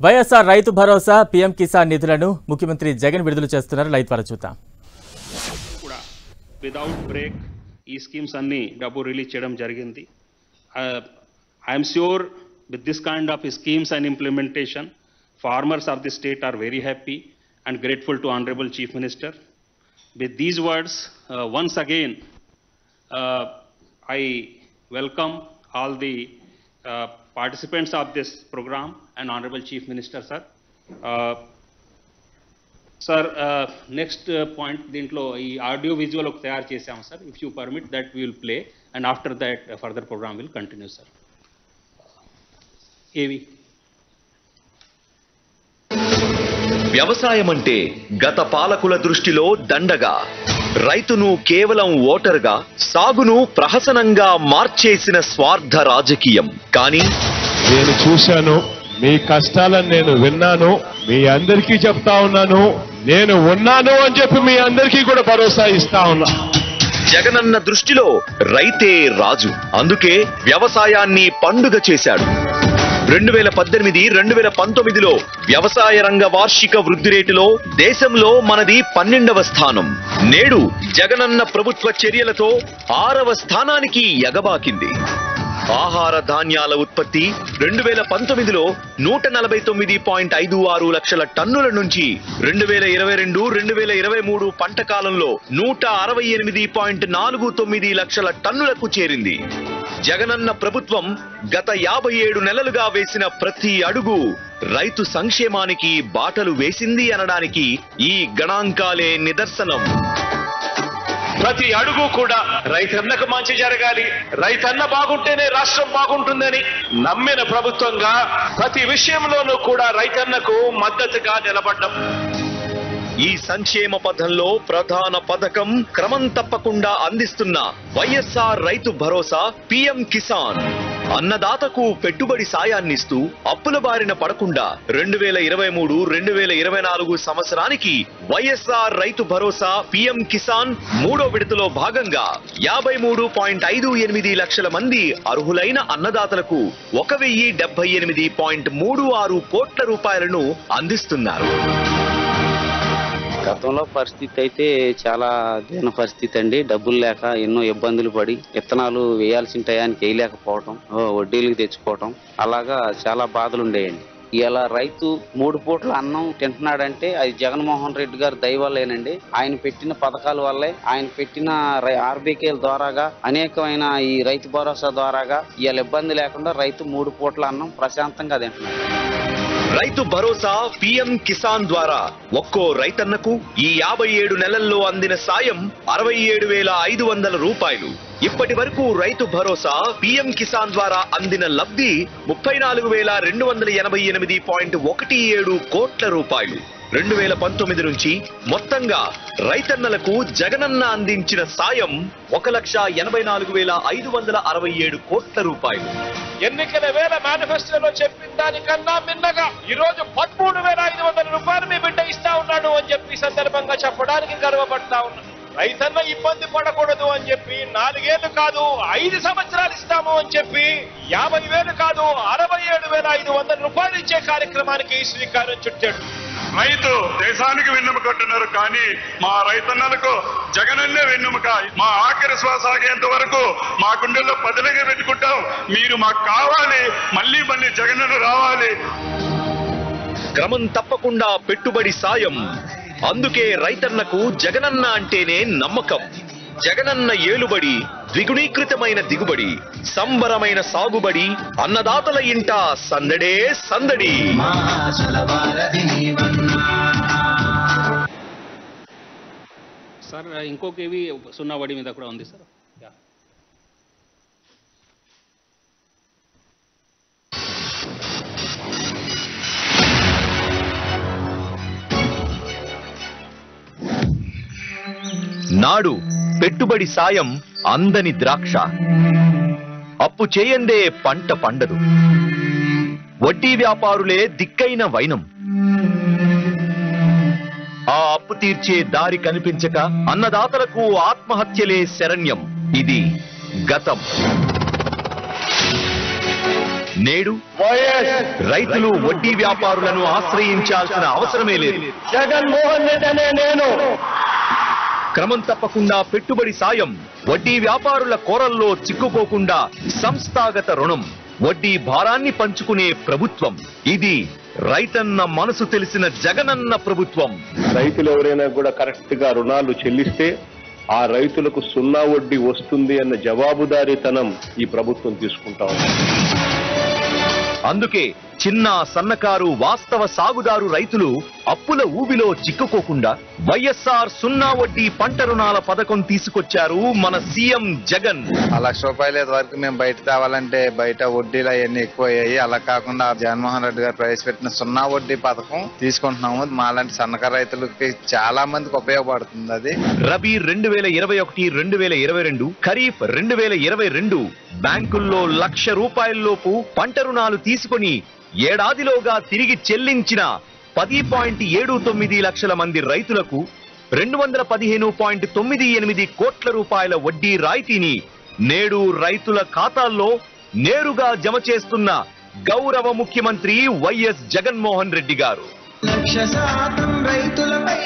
YSR Rythu Bharosa PM Kisan నిధులను ముఖ్యమంత్రి జగన్ విడుదల చేస్తున్నారు. లైవ్ ద్వారా చూద్దాం. వితౌట్ బ్రేక్ ఈ స్కీమ్స్ అన్ని డబ్బు రిలీజ్ చేయడం జరిగింది. I'm sure with this kind of schemes and implementation farmers of the state are very happy and grateful to Honorable Chief Minister. With these words, once again, I welcome all the participants of this program and Honorable Chief Minister, sir. Sir, next point, dintlo ee audio visual ok tayar chesam sir. If you permit that, we will play, and after that further program will continue, sir. AV. వ్యవసాయం అంటే గత పాలకుల దృష్టిలో దండగా, రైతును కేవలం ఓటర్గా, సాగును ప్రహసనంగా మార్చేసిన స్వార్థ రాజకీయం. కానీ నేను చూశాను, మీ కష్టాలను నేను విన్నాను, మీ అందరికీ చెప్తా ఉన్నాను, నేను ఉన్నాను అని చెప్పి మీ అందరికీ కూడా భరోసా ఇస్తా ఉన్నా. జగనన్న దృష్టిలో రైతే రాజు. అందుకే వ్యవసాయాన్ని పండుగ చేశాడు. 2018-2019లో వ్యవసాయ రంగ వార్షిక వృద్ధి రేటులో దేశంలో మనది 12వ స్థానం. నేడు జగనన్న ప్రభుత్వ చర్యలతో 6వ స్థానానికి ఎగబాకింది. ఆహార ధాన్యాల ఉత్పత్తి 2019లో 149.56 లక్షల టన్నుల నుంచి 2022-2023 పంట కాలంలో 168.49 లక్షల టన్నులకు చేరింది. జగనన్న ప్రభుత్వం గత 57 నెలలుగా వేసిన ప్రతి అడుగు రైతు సంక్షేమానికి బాటలు వేసింది అనడానికి ఈ గణాంకాలే నిదర్శనం. ప్రతి అడుగు కూడా రైతన్నకు మంచి జరగాలి, రైతన్న బాగుంటేనే రాష్ట్రం బాగుంటుందని నమ్మిన ప్రభుత్వంగా ప్రతి విషయంలోనూ కూడా రైతన్నకు మద్దతుగా నిలబడ్డం. ఈ సంక్షేమ పథంలో ప్రధాన పథకం క్రమం తప్పకుండా అందిస్తున్న వైఎస్ఆర్ రైతు భరోసా పీఎం కిసాన్. అన్నదాతకు పెట్టుబడి సాయాన్నిస్తూ అప్పుల బారిన పడకుండా 2023-2024 సంవత్సరానికి వైఎస్ఆర్ రైతు భరోసా పీఎం కిసాన్ 3వ విడతలో భాగంగా 53.58 లక్షల మంది అర్హులైన అన్నదాతలకు 1078.36 కోట్ల రూపాయలను అందిస్తున్నారు. గతంలో పరిస్థితి అయితే చాలా దీన పరిస్థితి అండి. డబ్బులు లేక ఎన్నో ఇబ్బందులు పడి విత్తనాలు వేయాల్సిన టయానికి వేయలేకపోవటం, వడ్డీలకు తెచ్చుకోవటం, అలాగా చాలా బాధలు ఉండేయండి. ఇలా రైతు 3 పూట్ల అన్నం తింటున్నాడంటే అది జగన్మోహన్ రెడ్డి గారి దయ వల్లేనండి. ఆయన పెట్టిన పథకాల వల్లే, ఆయన పెట్టిన ఆర్బీకేల ద్వారాగా, అనేకమైన ఈ రైతు భరోసా ద్వారాగా ఇవాళ ఇబ్బంది లేకుండా రైతు 3 పూట్ల అన్నం ప్రశాంతంగా తింటున్నాడు. రైతు భరోసా పీఎం కిసాన్ ద్వారా ఒక్కో రైతన్నకు ఈ 57 నెలల్లో అందిన సాయం 67,500 రూపాయలు. ఇప్పటి వరకు రైతు భరోసా పీఎం కిసాన్ ద్వారా అందిన లబ్ధి 34,288.17 కోట్ల రూపాయలు. 2019 నుంచి మొత్తంగా రైతన్నలకు జగనన్న అందించిన సాయం 1,84,567 కోట్ల రూపాయలు. ఎన్నికల వేళ మేనిఫెస్టోలో చెప్పిన దానికన్నా మిన్నగా ఈరోజు 13,500 రూపాయలు మీ బిడ్డ ఇస్తా ఉన్నాడు అని చెప్పి సందర్భంగా చెప్పడానికి గర్వపడతా ఉన్నాను. రైతన్న ఇబ్బంది పడకూడదు అని చెప్పి 4 ఏళ్లు కాదు 5 సంవత్సరాలు ఇస్తాము అని చెప్పి 50,000 కాదు 67,500 రూపాయలు ఇచ్చే కార్యక్రమానికి శ్రీకారం చుట్టాడు. రైతు దేశానికి వెన్నెముక అంటున్నారు, కానీ మా రైతన్నలకు జగనన్నే వెన్నెముక. మా ఆఖరి శ్వాస ఆగేంత వరకు మా గుండెల్లో పదిలంగా పెట్టుకుంటాం. మీరు మాకు కావాలి, మళ్ళీ మళ్ళీ జగనన్న రావాలి. క్రమం తప్పకుండా పెట్టుబడి సాయం. అందుకే రైతన్నకు జగనన్న అంటేనే నమ్మకం. జగనన్న ఏలుబడి, ద్విగుణీకృతమైన దిగుబడి, సంబరమైన సాగుబడి, అన్నదాతల ఇంట సందడే సందడి. సార్ ఇంకొకవి 0 వడి మీద కూడా ఉంది సార్. నాడు పెట్టుబడి సాయం అందని ద్రాక్ష, అప్పు చేయందే పంట పండదు. వడ్డీ వ్యాపారులే దిక్కైన వైనం. ఆ అప్పు తీర్చే దారి కనిపించక అన్నదాతలకు ఆత్మహత్యలే శరణ్యం. ఇది గతం. నేడు రైతులు వడ్డీ వ్యాపారులను ఆశ్రయించాల్సిన అవసరమే లేదు. జగన్మోహన్ రెడ్డి అనే నేను క్రమం తప్పకుండా పెట్టుబడి సాయం, వడ్డీ వ్యాపారుల కోరల్లో చిక్కుకోకుండా సంస్థాగత రుణం, వడ్డీ భారాన్ని పంచుకునే ప్రభుత్వం. ఇది రైతన్న మనసు తెలిసిన జగనన్న ప్రభుత్వం. రైతులు ఎవరైనా కూడా కరెక్ట్ గా రుణాలు చెల్లిస్తే ఆ రైతులకు సున్నా వడ్డీ వస్తుంది అన్న జవాబుదారీతనం ఈ ప్రభుత్వం తీసుకుంటా ఉంది. అందుకే చిన్న సన్నకారు వాస్తవ సాగుదారు రైతులు అప్పుల ఊబిలో చిక్కుకోకుండా వైఎస్ఆర్ సున్నా వడ్డీ పంట రుణాల పథకం తీసుకొచ్చారు మన సీఎం జగన్. ₹1,00,000 వరకు మేము బయట తేవాలంటే బయట వడ్డీలు అవన్నీ ఎక్కువయ్యాయి. అలా కాకుండా జగన్మోహన్ రెడ్డి గారు ప్రవేశపెట్టిన సున్నా వడ్డీ పథకం తీసుకుంటున్నాము. మాలాంటి సన్నకారు రైతులకి చాలా మందికి ఉపయోగపడుతుంది. అది రబీ 2021-2022, ఖరీఫ్ 2022 బ్యాంకుల్లో ₹1,00,000 పంట రుణాలు తీసుకొని ఏడాదిలోగా తిరిగి చెల్లించిన 10.79 లక్షల మంది రైతులకు 215.98 కోట్ల రూపాయల వడ్డీ రాయితీని నేడు రైతుల ఖాతాల్లో నేరుగా జమ చేస్తున్న గౌరవ ముఖ్యమంత్రి వైఎస్ జగన్మోహన్ రెడ్డి గారు. 100% రైతులపై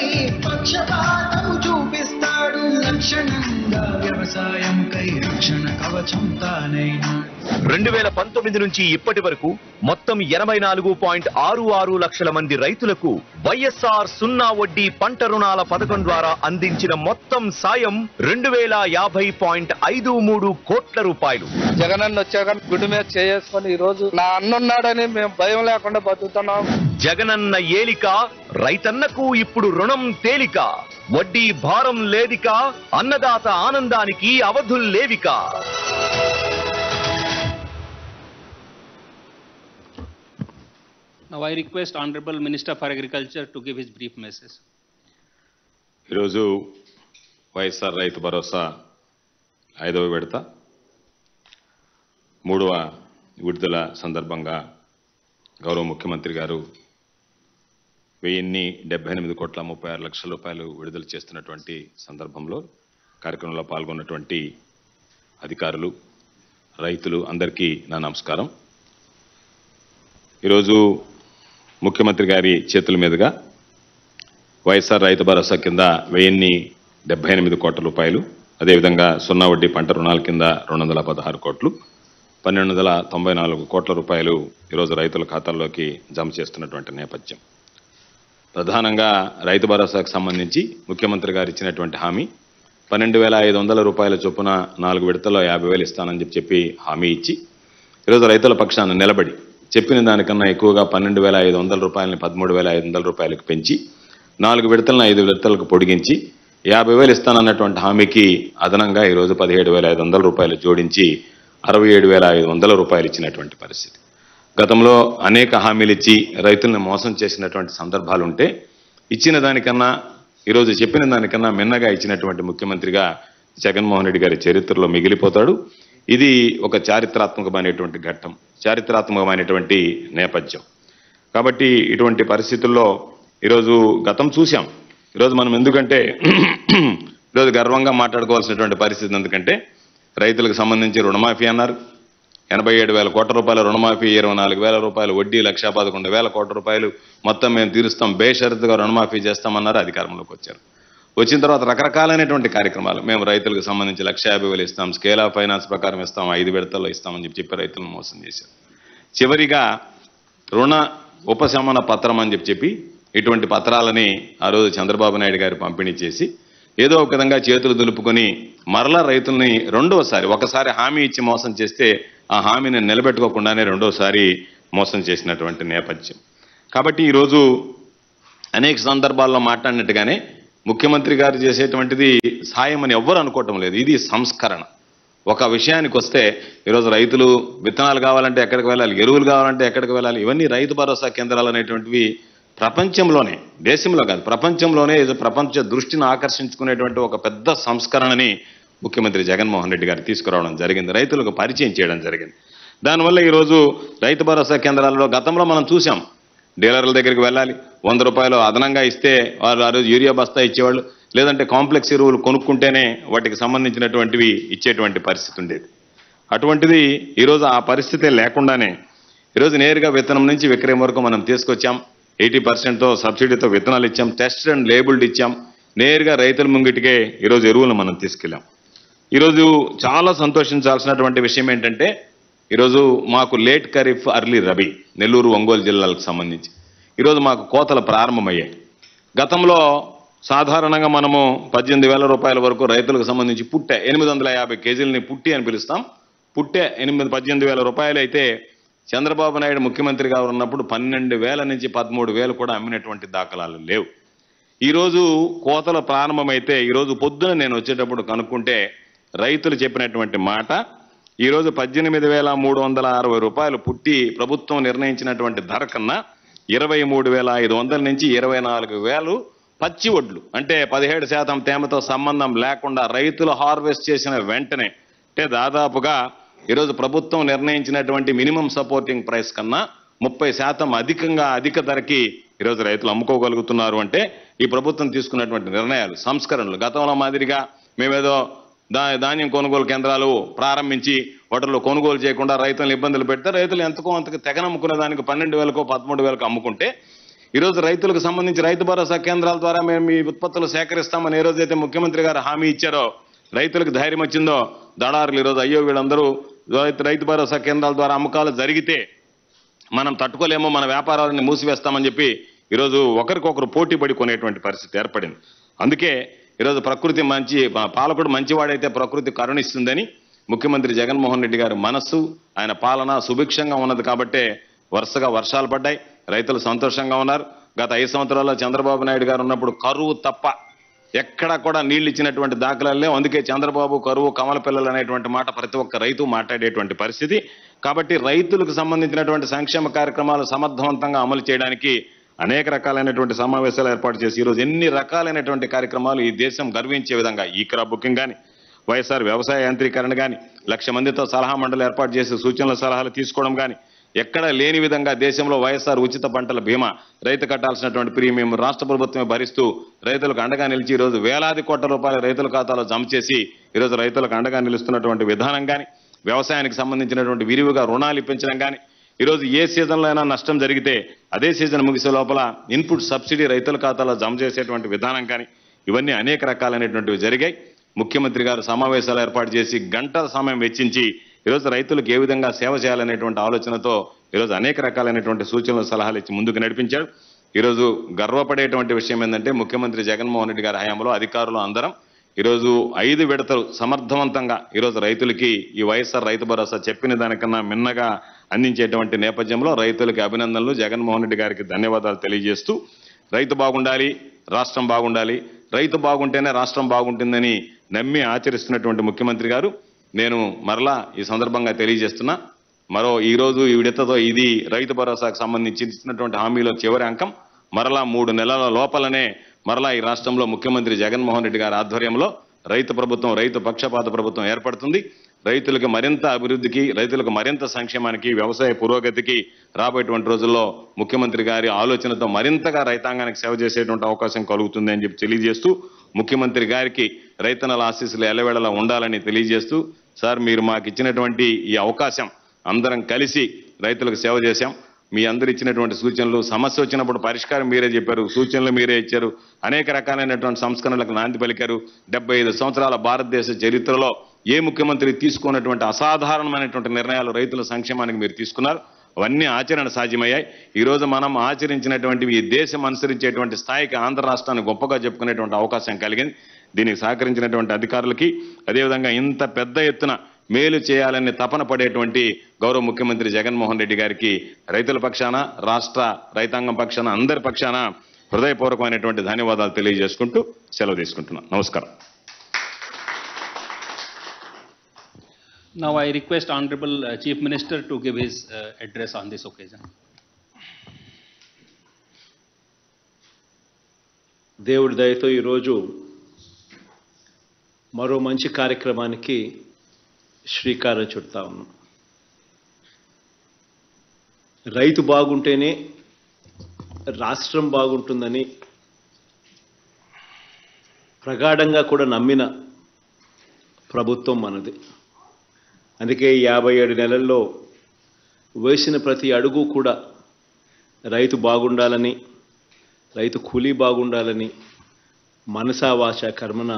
పక్షపాతం చూపిస్తాడు. లక్షణంగా వ్యవసాయంకై రక్షణ కవచం తానైనాడు. 2019 నుంచి ఇప్పటి వరకు మొత్తం 84.66 లక్షల మంది రైతులకు వైఎస్ఆర్ సున్నా వడ్డీ పంట రుణాల పథకం ద్వారా అందించిన మొత్తం సాయం 2,050.53 కోట్ల రూపాయలు. జగనన్న వచ్చాక గుడి మీద చేసుకొని ఈ రోజు నా అన్నున్నాడని మేము భయం లేకుండా బతుకుతున్నాం. జగనన్న ఏలిక, రైతన్నకు ఇప్పుడు రుణం తేలిక, వడ్డీ భారం లేదిక, అన్నదాత ఆనందానికి అవధుల్లేవిక. Now I request Honorable Minister for Agriculture to give his brief message. ఈరోజు వైఎస్ఆర్ రైతు భరోసా 5వ విడత 3వ విడుదల సందర్భంగా గౌరవ ముఖ్యమంత్రి గారు 1,078.36 లక్షల రూపాయలు విడుదల చేస్తున్నటువంటి సందర్భంలో కార్యక్రమంలో పాల్గొన్నటువంటి అధికారులు, రైతులు అందరికీ నా నమస్కారం. ఈరోజు ముఖ్యమంత్రి గారి చేతుల మీదుగా వైఎస్ఆర్ రైతు భరోసా కింద 1,078 కోట్ల రూపాయలు, అదేవిధంగా సున్నా వడ్డీ పంట రుణాల కింద 216 కోట్లు, 1,294 కోట్ల రూపాయలు ఈరోజు రైతుల ఖాతాల్లోకి జమ చేస్తున్నటువంటి నేపథ్యం. ప్రధానంగా రైతు భరోసాకు సంబంధించి ముఖ్యమంత్రి గారు ఇచ్చినటువంటి హామీ 12,500 రూపాయల చొప్పున 4 విడతల్లో 50,000 ఇస్తానని చెప్పి హామీ ఇచ్చి ఈరోజు రైతుల పక్షాన నిలబడి చెప్పిన దానికన్నా ఎక్కువగా 12,500 రూపాయలని 13,500 రూపాయలకు పెంచి 4 విడతలను 5 విడతలకు పొడిగించి 50,000 ఇస్తానన్నటువంటి హామీకి అదనంగా ఈరోజు 17,500 రూపాయలు జోడించి 67,500 రూపాయలు ఇచ్చినటువంటి పరిస్థితి. గతంలో అనేక హామీలు ఇచ్చి రైతులను మోసం చేసినటువంటి సందర్భాలు ఉంటే ఇచ్చిన దానికన్నా ఈరోజు చెప్పిన దానికన్నా మిన్నగా ఇచ్చినటువంటి ముఖ్యమంత్రిగా జగన్మోహన్ రెడ్డి గారి చరిత్రలో మిగిలిపోతాడు. ఇది ఒక చారిత్రాత్మకమైనటువంటి ఘట్టం, చారిత్రాత్మకమైనటువంటి నేపథ్యం. కాబట్టి ఇటువంటి పరిస్థితుల్లో ఈరోజు గతం చూసాం. ఈరోజు మనం ఎందుకంటే ఈరోజు గర్వంగా మాట్లాడుకోవాల్సినటువంటి పరిస్థితి ఎందుకంటే రైతులకు సంబంధించి రుణమాఫీ అన్నారు, 87,000 కోట్ల రూపాయల రుణమాఫీ, 24,000 రూపాయలు వడ్డీ, 1,11,000 కోట్ల రూపాయలు మొత్తం మేము తీరుస్తాం, బేషరతుగా రుణమాఫీ చేస్తామన్నారు. అధికారంలోకి వచ్చారు. వచ్చిన తర్వాత రకరకాలైనటువంటి కార్యక్రమాలు, మేము రైతులకు సంబంధించి 1,50,000 ఇస్తాం, స్కేల్ ఆఫ్ ఫైనాన్స్ ప్రకారం ఇస్తాం, 5 విడతల్లో ఇస్తామని చెప్పి రైతులను మోసం చేశారు. చివరిగా రుణ ఉపశమన పత్రం అని చెప్పి ఇటువంటి పత్రాలని ఆ రోజు చంద్రబాబు నాయుడు గారు పంపిణీ చేసి ఏదో ఒక విధంగా చేతులు దులుపుకొని మరలా రైతుల్ని ఒకసారి హామీ ఇచ్చి మోసం చేస్తే ఆ హామీని నిలబెట్టుకోకుండానే రెండోసారి మోసం చేసినటువంటి నేపథ్యం. కాబట్టి ఈరోజు అనేక సందర్భాల్లో మాట్లాడినట్టుగానే ముఖ్యమంత్రి గారు చేసేటువంటిది సాయం అని ఎవ్వరు అనుకోవటం లేదు. ఇది సంస్కరణ. ఒక విషయానికి వస్తే ఈరోజు రైతులు విత్తనాలు కావాలంటే ఎక్కడికి వెళ్ళాలి, ఎరువులు కావాలంటే ఎక్కడికి వెళ్ళాలి, ఇవన్నీ రైతు భరోసా కేంద్రాలు అనేటువంటివి ప్రపంచంలోనే, దేశంలో కాదు ప్రపంచంలోనే ప్రపంచ దృష్టిని ఆకర్షించుకునేటువంటి ఒక పెద్ద సంస్కరణని ముఖ్యమంత్రి జగన్మోహన్ రెడ్డి గారు తీసుకురావడం జరిగింది, రైతులకు పరిచయం చేయడం జరిగింది. దానివల్ల ఈరోజు రైతు భరోసా కేంద్రాలలో గతంలో మనం చూసాం, డీలర్ల దగ్గరికి వెళ్ళాలి, 100 రూపాయలు అదనంగా ఇస్తే వారు ఆ రోజు యూరియా బస్తా ఇచ్చేవాళ్ళు, లేదంటే కాంప్లెక్స్ ఎరువులు కొనుక్కుంటేనే వాటికి సంబంధించినటువంటివి ఇచ్చేటువంటి పరిస్థితి ఉండేది. అటువంటిది ఈరోజు ఆ పరిస్థితే లేకుండానే ఈరోజు నేరుగా విత్తనం నుంచి విక్రయం వరకు మనం తీసుకొచ్చాం. 80%తో సబ్సిడీతో విత్తనాలు ఇచ్చాం, టెస్ట్ అండ్ లేబుల్డ్ ఇచ్చాం. నేరుగా రైతుల ముంగిటికే ఈరోజు ఎరువులను మనం తీసుకెళ్ళాం. ఈరోజు చాలా సంతోషించాల్సినటువంటి విషయం ఏంటంటే ఈరోజు మాకు లేట్ ఖరీఫ్ అర్లీ రబీ నెల్లూరు ఒంగోలు జిల్లాలకు సంబంధించి ఈరోజు మాకు కోతలు ప్రారంభమయ్యాయి. గతంలో సాధారణంగా మనము 18,000 రూపాయల వరకు రైతులకు సంబంధించి పుట్టె 850 కేజీలని పుట్టి అని పిలుస్తాం. పుట్టె 18,000 రూపాయలు అయితే చంద్రబాబు నాయుడు ముఖ్యమంత్రిగా ఉన్నప్పుడు 12,000 నుంచి 13,000 కూడా అమ్మినటువంటి దాఖలాలు లేవు. ఈరోజు కోతలు ప్రారంభమైతే ఈరోజు పొద్దున నేను వచ్చేటప్పుడు కనుక్కుంటే రైతులు చెప్పినటువంటి మాట ఈరోజు 18,360 రూపాయలు పుట్టి ప్రభుత్వం నిర్ణయించినటువంటి ధర కన్నా 23,500 నుంచి 24,000 పచ్చి వడ్లు అంటే 17% తేమతో సంబంధం లేకుండా రైతులు హార్వెస్ట్ చేసిన వెంటనే అంటే దాదాపుగా ఈరోజు ప్రభుత్వం నిర్ణయించినటువంటి మినిమం సపోర్టింగ్ ప్రైస్ కన్నా 30% అధికంగా అధిక ధరకి ఈరోజు రైతులు అమ్ముకోగలుగుతున్నారు. అంటే ఈ ప్రభుత్వం తీసుకున్నటువంటి నిర్ణయాలు సంస్కరణలు. గతంలో మాదిరిగా మేమేదో ధాన్యం కొనుగోలు కేంద్రాలు ప్రారంభించి వాటిలో కొనుగోలు చేయకుండా రైతులను ఇబ్బందులు పెడితే రైతులు ఎంతకో అంతకు తెగనమ్ముకునే దానికి 12,000కో 13,000కో అమ్ముకుంటే ఈరోజు రైతులకు సంబంధించి రైతు భరోసా కేంద్రాల ద్వారా మేము ఈ ఉత్పత్తులు సేకరిస్తామని ఏ రోజైతే ముఖ్యమంత్రి గారు హామీ ఇచ్చారో రైతులకు ధైర్యం వచ్చిందో దళారులు ఈరోజు అయ్యో వీళ్ళందరూ రైతు భరోసా కేంద్రాల ద్వారా అమ్మకాలు జరిగితే మనం తట్టుకోలేమో, మన వ్యాపారాలను మూసివేస్తామని చెప్పి ఈరోజు ఒకరికొకరు పోటీ పడి కొనేటువంటి పరిస్థితి ఏర్పడింది. అందుకే ఈరోజు ప్రకృతి పాలకుడు మంచివాడైతే ప్రకృతి కరుణిస్తుందని ముఖ్యమంత్రి జగన్మోహన్ రెడ్డి గారి మనస్సు ఆయన పాలన సుభిక్షంగా ఉన్నది కాబట్టే వరుసగా వర్షాలు పడ్డాయి, రైతులు సంతోషంగా ఉన్నారు. గత 5 సంవత్సరాల్లో చంద్రబాబు నాయుడు గారు ఉన్నప్పుడు కరువు తప్ప ఎక్కడా కూడా నీళ్లు ఇచ్చినటువంటి దాఖలాలు లేవు. అందుకే చంద్రబాబు కరువు కమల పిల్లలు అనేటువంటి మాట ప్రతి ఒక్క రైతు మాట్లాడేటువంటి పరిస్థితి. కాబట్టి రైతులకు సంబంధించినటువంటి సంక్షేమ కార్యక్రమాలు సమర్థవంతంగా అమలు చేయడానికి అనేక రకాలైనటువంటి సమావేశాలు ఏర్పాటు చేసి ఈరోజు ఎన్ని రకాలైనటువంటి కార్యక్రమాలు ఈ దేశం గర్వించే విధంగా ఈ క్రాప్ బుకింగ్ కానీ, వైఎస్ఆర్ వ్యవసాయ యాంత్రీకరణ కానీ, 1,00,000 మందితో సలహా మండలి ఏర్పాటు చేసి సూచనల సలహాలు తీసుకోవడం కానీ, ఎక్కడ లేని విధంగా దేశంలో వైఎస్ఆర్ ఉచిత పంటల బీమా, రైతు కట్టాల్సినటువంటి ప్రీమియం రాష్ట్ర ప్రభుత్వమే భరిస్తూ రైతులకు అండగా నిలిచి ఈరోజు వేలాది కోట్ల రూపాయలు రైతుల ఖాతాలో జమ చేసి ఈరోజు రైతులకు అండగా నిలుస్తున్నటువంటి విధానం కానీ, వ్యవసాయానికి సంబంధించినటువంటి విరివిగా రుణాలు ఇప్పించడం కానీ, ఈరోజు ఏ సీజన్లో అయినా నష్టం జరిగితే అదే సీజన్ ముగిసే లోపల ఇన్పుట్ సబ్సిడీ రైతుల ఖాతాలో జమ చేసేటువంటి విధానం కానీ, ఇవన్నీ అనేక రకాలైనటువంటివి జరిగాయి. ముఖ్యమంత్రి గారు సమావేశాలు ఏర్పాటు చేసి గంటల సమయం వెచ్చించి ఈరోజు రైతులకు ఏ విధంగా సేవ చేయాలనేటువంటి ఆలోచనతో ఈరోజు అనేక రకాలైనటువంటి సూచనలు సలహాలు ఇచ్చి ముందుకు నడిపించాడు. ఈరోజు గర్వపడేటువంటి విషయం ఏంటంటే ముఖ్యమంత్రి జగన్మోహన్ రెడ్డి గారి హయాంలో అధికారులు అందరం ఈరోజు 5 విడతలు సమర్థవంతంగా ఈరోజు రైతులకి ఈ వైఎస్ఆర్ రైతు భరోసా చెప్పిన దానికన్నా మిన్నగా అందించేటువంటి నేపథ్యంలో రైతులకి అభినందనలు, జగన్మోహన్ రెడ్డి గారికి ధన్యవాదాలు తెలియజేస్తూ రైతు బాగుండాలి, రాష్ట్రం బాగుండాలి, రైతు బాగుంటేనే రాష్ట్రం బాగుంటుందని నమ్మి ఆచరిస్తున్నటువంటి ముఖ్యమంత్రి గారు నేను మరలా ఈ సందర్భంగా తెలియజేస్తున్నా. ఈ రోజు ఈ విడతతో ఇది రైతు భరోసాకు సంబంధించి ఇచ్చినటువంటి హామీలో చివరి అంకం. మరలా 3 నెలల లోపలనే మరలా ఈ రాష్ట్రంలో ముఖ్యమంత్రి జగన్మోహన్ రెడ్డి గారి ఆధ్వర్యంలో రైతు ప్రభుత్వం, రైతు పక్షపాత ప్రభుత్వం ఏర్పడుతుంది. రైతులకు మరింత అభివృద్ధికి, రైతులకు మరింత సంక్షేమానికి, వ్యవసాయ పురోగతికి రాబోయేటువంటి రోజుల్లో ముఖ్యమంత్రి గారి ఆలోచనతో మరింతగా రైతాంగానికి సేవ చేసేటువంటి అవకాశం కలుగుతుంది అని చెప్పి తెలియజేస్తూ ముఖ్యమంత్రి గారికి రైతన్నల ఆశీస్సులు ఎల్లవేళలా ఉండాలని తెలియజేస్తూ, సార్ మీరు మాకు ఇచ్చినటువంటి ఈ అవకాశం అందరం కలిసి రైతులకు సేవ చేశాం. మీ అందరు ఇచ్చినటువంటి సూచనలు, సమస్య వచ్చినప్పుడు పరిష్కారం మీరే చెప్పారు, సూచనలు మీరే ఇచ్చారు, అనేక రకాలైనటువంటి సంస్కరణలకు నాంది పలికారు. 75 సంవత్సరాల భారతదేశ చరిత్రలో ఏ ముఖ్యమంత్రి తీసుకున్నటువంటి అసాధారణమైనటువంటి నిర్ణయాలు రైతుల సంక్షేమానికి మీరు తీసుకున్నారు. అవన్నీ ఆచరణ సాధ్యమయ్యాయి. ఈరోజు మనం ఆచరించినటువంటివి ఈ దేశం అనుసరించేటువంటి స్థాయికి ఆంధ్ర రాష్ట్రాన్ని గొప్పగా చెప్పుకునేటువంటి అవకాశం కలిగింది. దీనికి సహకరించినటువంటి అధికారులకి, అదేవిధంగా ఇంత పెద్ద ఎత్తున మేలు చేయాలని తపన పడేటువంటి గౌరవ ముఖ్యమంత్రి జగన్మోహన్ రెడ్డి గారికి రైతుల పక్షాన, రాష్ట్ర రైతాంగం పక్షాన, అందరి పక్షాన హృదయపూర్వకమైనటువంటి ధన్యవాదాలు తెలియజేసుకుంటూ సెలవు తీసుకుంటున్నాను. నమస్కారం. Now I request Honorable Chief Minister to give his address on this occasion. దేవుడి దయతో ఈరోజు మరో మంచి కార్యక్రమానికి శ్రీకారం చుడతా ఉన్నాం. రైతు బాగుంటేనే రాష్ట్రం బాగుంటుందని ప్రగాఢంగా కూడా నమ్మిన ప్రభుత్వం మనది. అందుకే 57 నెలల్లో వేసిన ప్రతి అడుగు కూడా రైతు బాగుండాలని, రైతు కూలీ బాగుండాలని మనసా వాచ కర్మన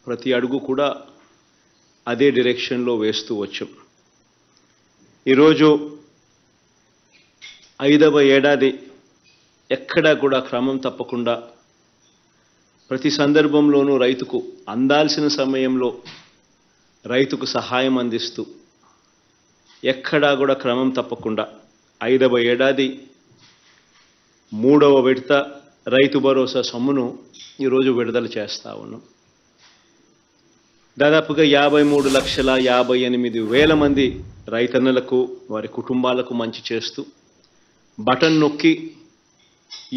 ప్రతి అడుగు కూడా అదే డైరెక్షన్లో వేస్తూ వచ్చాం. ఈరోజు 5వ ఏడాది ఎక్కడా కూడా క్రమం తప్పకుండా ప్రతి సందర్భంలోనూ రైతుకు అందాల్సిన సమయంలో రైతుకు సహాయం అందిస్తూ ఎక్కడా కూడా క్రమం తప్పకుండా 5వ ఏడాది 3వ విడత రైతు భరోసా సొమ్మును ఈరోజు విడుదల చేస్తా ఉన్నాం. దాదాపుగా 53,58,000 మంది రైతన్నలకు వారి కుటుంబాలకు మంచి చేస్తూ బటన్ నొక్కి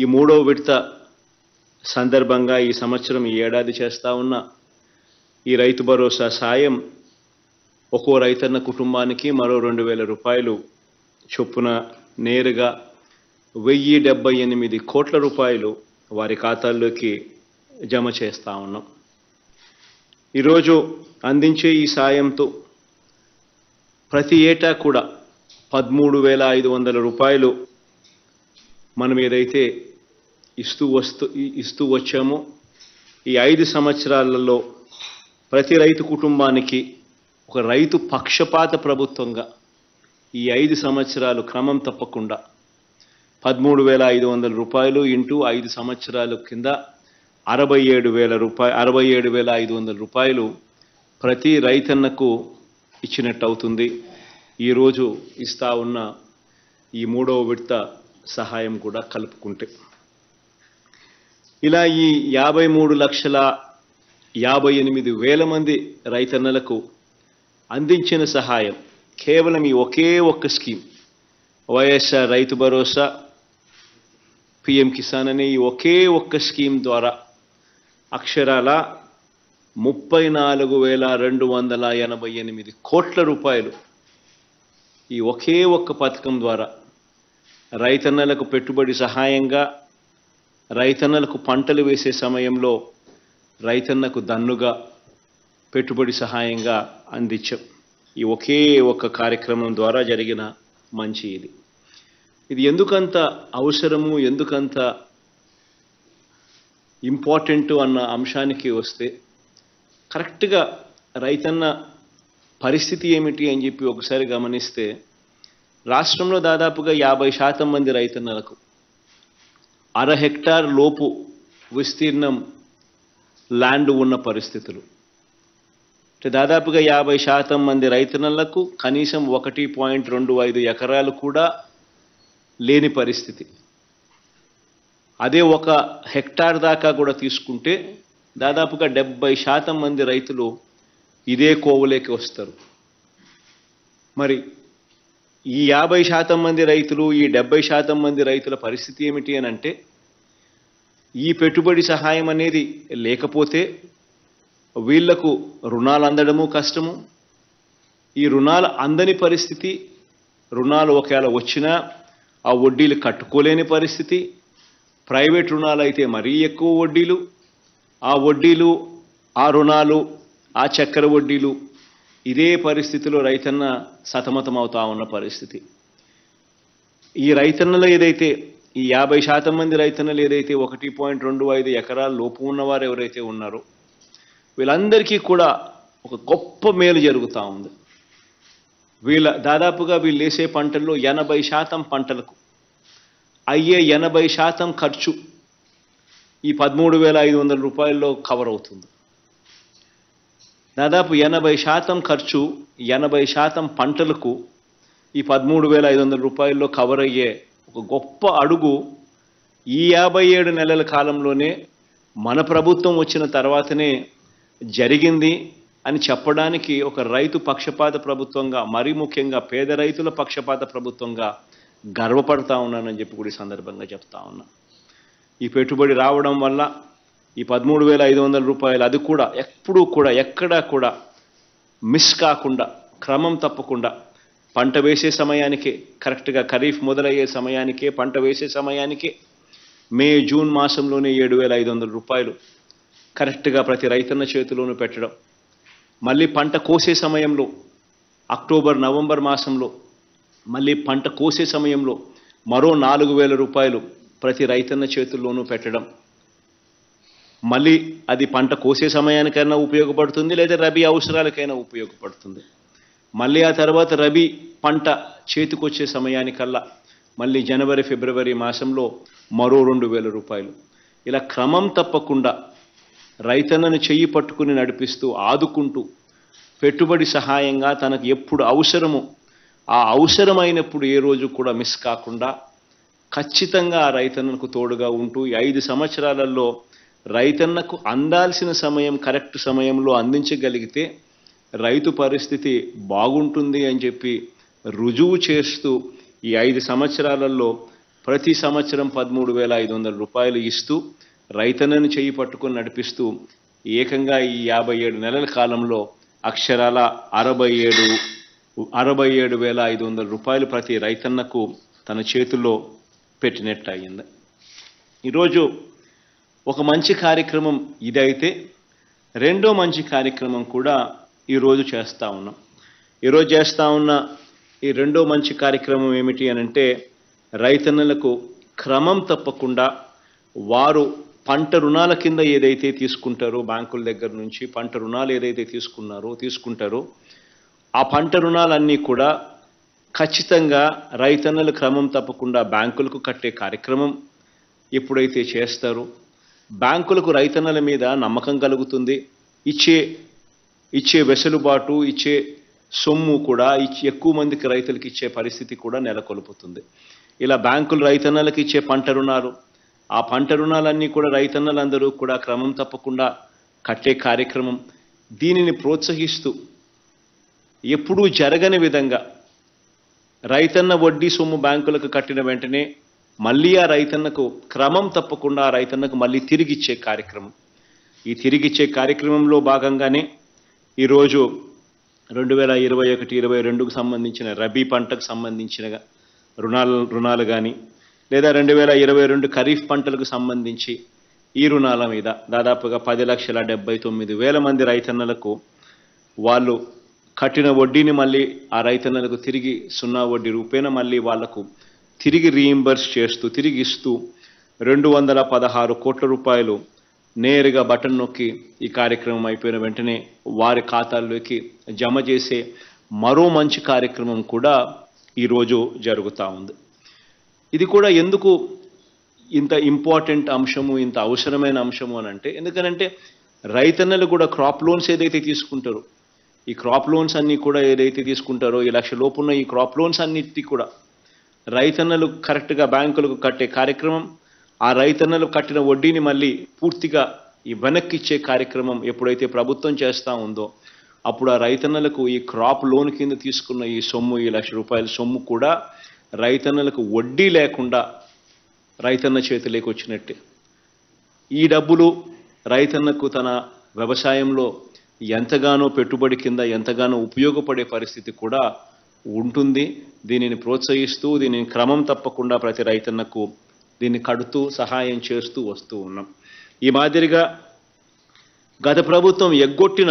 ఈ 3వ విడత సందర్భంగా ఈ సంవత్సరం ఈ ఏడాది చేస్తా ఉన్న ఈ రైతు భరోసా సాయం ఒక్కో రైతన్న కుటుంబానికి మరో 2,000 రూపాయలు చొప్పున నేరుగా 1,078 కోట్ల రూపాయలు వారి ఖాతాల్లోకి జమ చేస్తా ఉన్నాం. ఈరోజు అందించే ఈ సాయంతో ప్రతి ఏటా కూడా 13,500 రూపాయలు మనం ఏదైతే ఇస్తూ వచ్చామో ఈ 5 సంవత్సరాలలో ప్రతి రైతు కుటుంబానికి ఒక రైతు పక్షపాత ప్రభుత్వంగా ఈ 5 సంవత్సరాలు క్రమం తప్పకుండా 13,500 రూపాయలు ఇంటూ 5 సంవత్సరాల కింద 67,500 రూపాయలు ప్రతి రైతన్నకు ఇచ్చినట్టు అవుతుంది. ఈరోజు ఇస్తా ఉన్న ఈ 3వ విడత సహాయం కూడా కలుపుకుంటే ఇలా ఈ 53,58,000 మంది రైతన్నలకు అందించిన సహాయం కేవలం ఈ ఒకే ఒక్క స్కీమ్ వైఎస్ఆర్ రైతు భరోసా పిఎం కిసాన్ అనే ఈ ఒకే ఒక్క స్కీమ్ ద్వారా అక్షరాల 34,288 కోట్ల రూపాయలు ఈ ఒకే ఒక్క పథకం ద్వారా రైతన్నలకు పెట్టుబడి సహాయంగా, రైతన్నలకు పంటలు వేసే సమయంలో రైతన్నకు దన్నుగా పెట్టుబడి సహాయంగా అందించాం. ఈ ఒకే ఒక్క కార్యక్రమం ద్వారా జరిగిన మంచి ఇది ఎందుకంత అవసరము, ఎందుకంత ఇంపార్టెంట్ అన్న అంశానికి వస్తే కరెక్ట్గా రైతన్న పరిస్థితి ఏమిటి అని చెప్పి ఒకసారి గమనిస్తే రాష్ట్రంలో దాదాపుగా 50% మంది రైతన్నలకు 1/2 హెక్టార్ లోపు విస్తీర్ణం ల్యాండ్ ఉన్న పరిస్థితులు. దాదాపుగా 50% మంది రైతన్నలకు కనీసం 1.25 ఎకరాలు కూడా లేని పరిస్థితి. అదే 1 హెక్టార్ దాకా కూడా తీసుకుంటే దాదాపుగా 70% మంది రైతులు ఇదే కోవలోకి వస్తారు. మరి ఈ 50% మంది రైతులు, ఈ 70% మంది రైతుల పరిస్థితి ఏమిటి అని అంటే ఈ పెట్టుబడి సహాయం అనేది లేకపోతే వీళ్లకు రుణాలు అందడము కష్టము. ఈ రుణాలు అందని పరిస్థితి, రుణాలు ఒకవేళ వచ్చినా ఆ వడ్డీలు కట్టుకోలేని పరిస్థితి, ప్రైవేట్ రుణాలు అయితే మరీ ఎక్కువ వడ్డీలు, ఆ వడ్డీలు, ఆ రుణాలు, ఆ చక్కెర వడ్డీలు, ఇదే పరిస్థితిలో రైతన్న సతమతం అవుతా ఉన్న పరిస్థితి. ఈ రైతన్నలు ఏదైతే ఈ 50% మంది రైతన్నలు ఏదైతే 1.25 ఎకరాల లోపు ఉన్నవారు ఎవరైతే ఉన్నారో వీళ్ళందరికీ కూడా ఒక గొప్ప మేలు జరుగుతూ ఉంది. దాదాపుగా వీళ్ళు వేసే పంటల్లో 80% పంటలకు అయ్యే 80% ఖర్చు ఈ 13,500 రూపాయల్లో కవర్ అవుతుంది. దాదాపు 80% ఖర్చు 80% పంటలకు ఈ 13,500 రూపాయల్లో కవర్ అయ్యే ఒక గొప్ప అడుగు ఈ 57 నెలల కాలంలోనే మన ప్రభుత్వం వచ్చిన తర్వాతనే జరిగింది అని చెప్పడానికి ఒక రైతు పక్షపాత ప్రభుత్వంగా, మరీ ముఖ్యంగా పేద రైతుల పక్షపాత ప్రభుత్వంగా గర్వపడతా ఉన్నానని చెప్పి కూడా ఈ సందర్భంగా చెప్తా ఉన్నా. ఈ పెట్టుబడి రావడం వల్ల ఈ 13,500 రూపాయలు అది కూడా ఎప్పుడూ కూడా ఎక్కడా కూడా మిస్ కాకుండా క్రమం తప్పకుండా పంట వేసే సమయానికే, కరెక్ట్గా ఖరీఫ్ మొదలయ్యే సమయానికే, పంట వేసే సమయానికే మే జూన్ మాసంలోనే 7,500 రూపాయలు కరెక్ట్గా ప్రతి రైతన్న చేతిలోనూ పెట్టడం, మళ్ళీ పంట కోసే సమయంలో అక్టోబర్ నవంబర్ మాసంలో మళ్ళీ పంట కోసే సమయంలో మరో 4,000 రూపాయలు ప్రతి రైతన్న చేతుల్లోనూ పెట్టడం, మళ్ళీ అది పంట కోసే సమయానికైనా ఉపయోగపడుతుంది, లేదా రబీ అవసరాలకైనా ఉపయోగపడుతుంది. మళ్ళీ ఆ తర్వాత రబీ పంట చేతికొచ్చే సమయానికల్లా మళ్ళీ జనవరి ఫిబ్రవరి మాసంలో మరో 2,000 రూపాయలు. ఇలా క్రమం తప్పకుండా రైతన్నను చెయ్యి పట్టుకుని నడిపిస్తూ ఆదుకుంటూ పెట్టుబడి సహాయంగా తనకు ఎప్పుడు అవసరమో ఆ అవసరమైనప్పుడు ఏ రోజు కూడా మిస్ కాకుండా ఖచ్చితంగా ఆ రైతన్నకు తోడుగా ఉంటూ ఈ 5 సంవత్సరాలలో రైతన్నకు అందాల్సిన సమయం కరెక్ట్ సమయంలో అందించగలిగితే రైతు పరిస్థితి బాగుంటుంది అని చెప్పి రుజువు చేస్తూ ఈ 5 సంవత్సరాలలో ప్రతి సంవత్సరం 13,500 రూపాయలు ఇస్తూ రైతన్నను చేయి పట్టుకొని నడిపిస్తూ ఏకంగా ఈ 57 నెలల కాలంలో అక్షరాల 67,500 రూపాయలు ప్రతి రైతన్నకు తన చేతుల్లో పెట్టినట్టు అయింది. ఈరోజు ఒక మంచి కార్యక్రమం ఇదైతే రెండో మంచి కార్యక్రమం కూడా ఈరోజు చేస్తూ ఉన్నాం. ఈరోజు చేస్తూ ఉన్న ఈ రెండో మంచి కార్యక్రమం ఏమిటి అనంటే, రైతన్నలకు క్రమం తప్పకుండా వారు పంట రుణాల కింద ఏదైతే తీసుకుంటారో బ్యాంకుల దగ్గర నుంచి పంట రుణాలు ఏదైతే తీసుకుంటారో ఆ పంట రుణాలన్నీ కూడా ఖచ్చితంగా రైతన్నలు క్రమం తప్పకుండా బ్యాంకులకు కట్టే కార్యక్రమం ఎప్పుడైతే చేస్తారో బ్యాంకులకు రైతన్నల మీద నమ్మకం కలుగుతుంది. ఇచ్చే వెసులుబాటు, ఇచ్చే సొమ్ము కూడా ఎక్కువ మందికి రైతులకు ఇచ్చే పరిస్థితి కూడా నెలకొల్పుతుంది. ఇలా బ్యాంకులు రైతన్నలకు ఇచ్చే పంట రుణాలు, ఆ పంట రుణాలన్నీ కూడా రైతన్నలందరూ కూడా క్రమం తప్పకుండా కట్టే కార్యక్రమం, దీనిని ప్రోత్సహిస్తూ ఎప్పుడూ జరగని విధంగా రైతన్న వడ్డీ సొమ్ము బ్యాంకులకు కట్టిన వెంటనే మళ్ళీ ఆ రైతన్నకు క్రమం తప్పకుండా ఆ రైతన్నకు మళ్ళీ తిరిగిచ్చే కార్యక్రమం. ఈ తిరిగిచ్చే కార్యక్రమంలో భాగంగానే ఈరోజు 2021-22కు సంబంధించిన రబీ పంటకు సంబంధించిన రుణాలు కానీ, లేదా 2022 ఖరీఫ్ పంటలకు సంబంధించి ఈ రుణాల మీద దాదాపుగా 10,79,000 మంది రైతన్నలకు వాళ్ళు కట్టిన వడ్డీని మళ్ళీ ఆ రైతన్నలకు తిరిగి 0 వడ్డీ రూపేణ మళ్ళీ వాళ్లకు తిరిగి రీయింబర్స్ చేస్తూ తిరిగి ఇస్తూ 216 కోట్ల రూపాయలు నేరుగా బటన్ నొక్కి ఈ కార్యక్రమం అయిపోయిన వెంటనే వారి ఖాతాల్లోకి జమ చేసే మరో మంచి కార్యక్రమం కూడా ఈరోజు జరుగుతూ ఉంది. ఇది కూడా ఎందుకు ఇంత ఇంపార్టెంట్ అంశము, ఇంత అవసరమైన అంశము అని అంటే, ఎందుకనంటే రైతన్నలు కూడా క్రాప్ లోన్స్ ఏదైతే తీసుకుంటారో ఈ క్రాప్ లోన్స్ అన్నీ కూడా ఏదైతే తీసుకుంటారో ఈ 1 లక్ష లోపున్న ఈ క్రాప్ లోన్స్ అన్నిటి కూడా రైతన్నలు కరెక్ట్గా బ్యాంకులకు కట్టే కార్యక్రమం, ఆ రైతన్నలు కట్టిన వడ్డీని మళ్ళీ పూర్తిగా ఈ వెనక్కి ఇచ్చే కార్యక్రమం ఎప్పుడైతే ప్రభుత్వం చేస్తూ ఉందో అప్పుడు ఆ రైతన్నలకు ఈ క్రాప్ లోన్ కింద తీసుకున్న ఈ సొమ్ము, ఈ 1 లక్ష రూపాయల సొమ్ము కూడా రైతన్నలకు వడ్డీ లేకుండా రైతన్న చేతిలోకి వచ్చినట్టే. ఈ డబ్బులు రైతన్నకు తన వ్యవసాయంలో ఎంతగానో పెట్టుబడి కింద ఎంతగానో ఉపయోగపడే పరిస్థితి కూడా ఉంటుంది. దీనిని ప్రోత్సహిస్తూ దీనిని క్రమం తప్పకుండా ప్రతి రైతన్నకు దీన్ని కడుతూ సహాయం చేస్తూ వస్తూ ఉన్నాం. ఈ మాదిరిగా గత ప్రభుత్వం ఎగ్గొట్టిన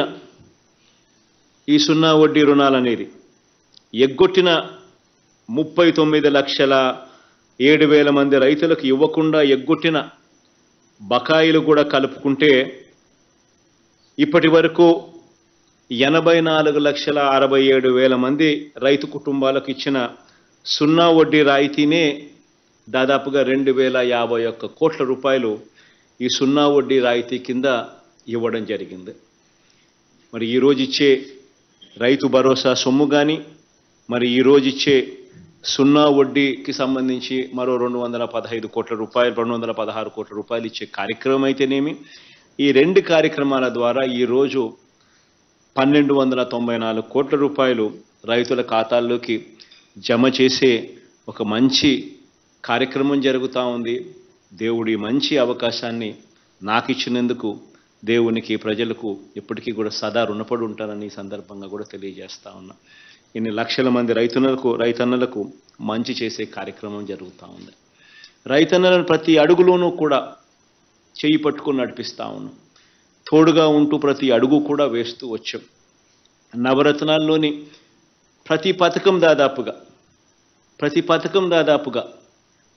ఈ 0 వడ్డీ రుణాలనేది ఎగ్గొట్టిన 39,07,000 మంది రైతులకు ఇవ్వకుండా ఎగ్గొట్టిన బకాయిలు కూడా కలుపుకుంటే ఇప్పటి వరకు 84,67,000 మంది రైతు కుటుంబాలకు ఇచ్చిన 0 వడ్డీ రాయితీనే దాదాపుగా 2,051 కోట్ల రూపాయలు ఈ 0 వడ్డీ రాయితీ కింద ఇవ్వడం జరిగింది. మరి ఈరోజు ఇచ్చే రైతు భరోసా సొమ్ము కానీ, మరి ఈరోజు ఇచ్చే 0 వడ్డీకి సంబంధించి మరో 215 కోట్ల రూపాయలు 216 కోట్ల రూపాయలు ఇచ్చే కార్యక్రమం అయితేనేమి, ఈ 2 కార్యక్రమాల ద్వారా ఈరోజు 1,294 కోట్ల రూపాయలు రైతుల ఖాతాల్లోకి జమ చేసే ఒక మంచి కార్యక్రమం జరుగుతూ ఉంది. దేవుడి మంచి అవకాశాన్ని నాకు ఇచ్చినందుకు దేవునికి, ప్రజలకు ఎప్పటికీ కూడా సదా రుణపడి ఉంటానని ఈ సందర్భంగా కూడా తెలియజేస్తా ఉన్నా. ఇన్ని లక్షల మంది రైతన్నలకు మంచి చేసే కార్యక్రమం జరుగుతూ ఉంది. రైతన్నలను ప్రతి అడుగులోనూ కూడా చేయి పట్టుకొని నడిపిస్తూ ఉన్నాం. తోడుగా ఉంటూ ప్రతి అడుగు కూడా వేస్తూ వచ్చాం. నవరత్నాల్లోని ప్రతి పథకం దాదాపుగా ప్రతి పథకం దాదాపుగా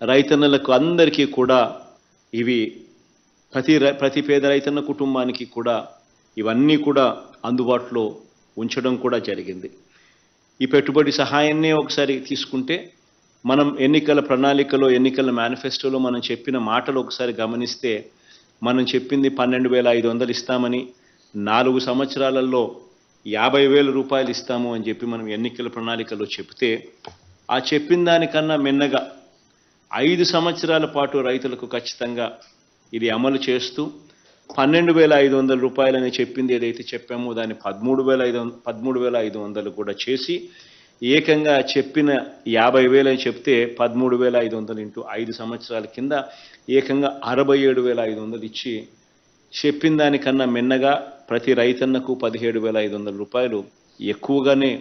రైతన్నలకు అందరికీ కూడా ఇవి ప్రతి పేద రైతన్న కుటుంబానికి కూడా ఇవన్నీ కూడా అందుబాటులో ఉంచడం కూడా జరిగింది. ఈ పెట్టుబడి సహాయాన్నే ఒకసారి తీసుకుంటే మనం ఎన్నికల ప్రణాళికలో ఎన్నికల మేనిఫెస్టోలో మనం చెప్పిన మాటలు ఒకసారి గమనిస్తే మనం చెప్పింది 12,500 ఇస్తామని 4 సంవత్సరాలలో 50,000 రూపాయలు ఇస్తాము అని చెప్పి మనం ఎన్నికల ప్రణాళికలో చెప్తే ఆ చెప్పిన దానికన్నా మిన్నగా 5 సంవత్సరాల పాటు రైతులకు ఖచ్చితంగా ఇది అమలు చేస్తూ 12,500 రూపాయలని చెప్పింది ఏదైతే చెప్పామో దాన్ని 13,500 కూడా చేసి ఏకంగా చెప్పిన 50,000 అని చెప్తే 13,500 ఇంటూ 5 సంవత్సరాల కింద ఏకంగా 67,500 ఇచ్చి చెప్పిన దానికన్నా మిన్నగా ప్రతి రైతన్నకు 17,500 రూపాయలు ఎక్కువగానే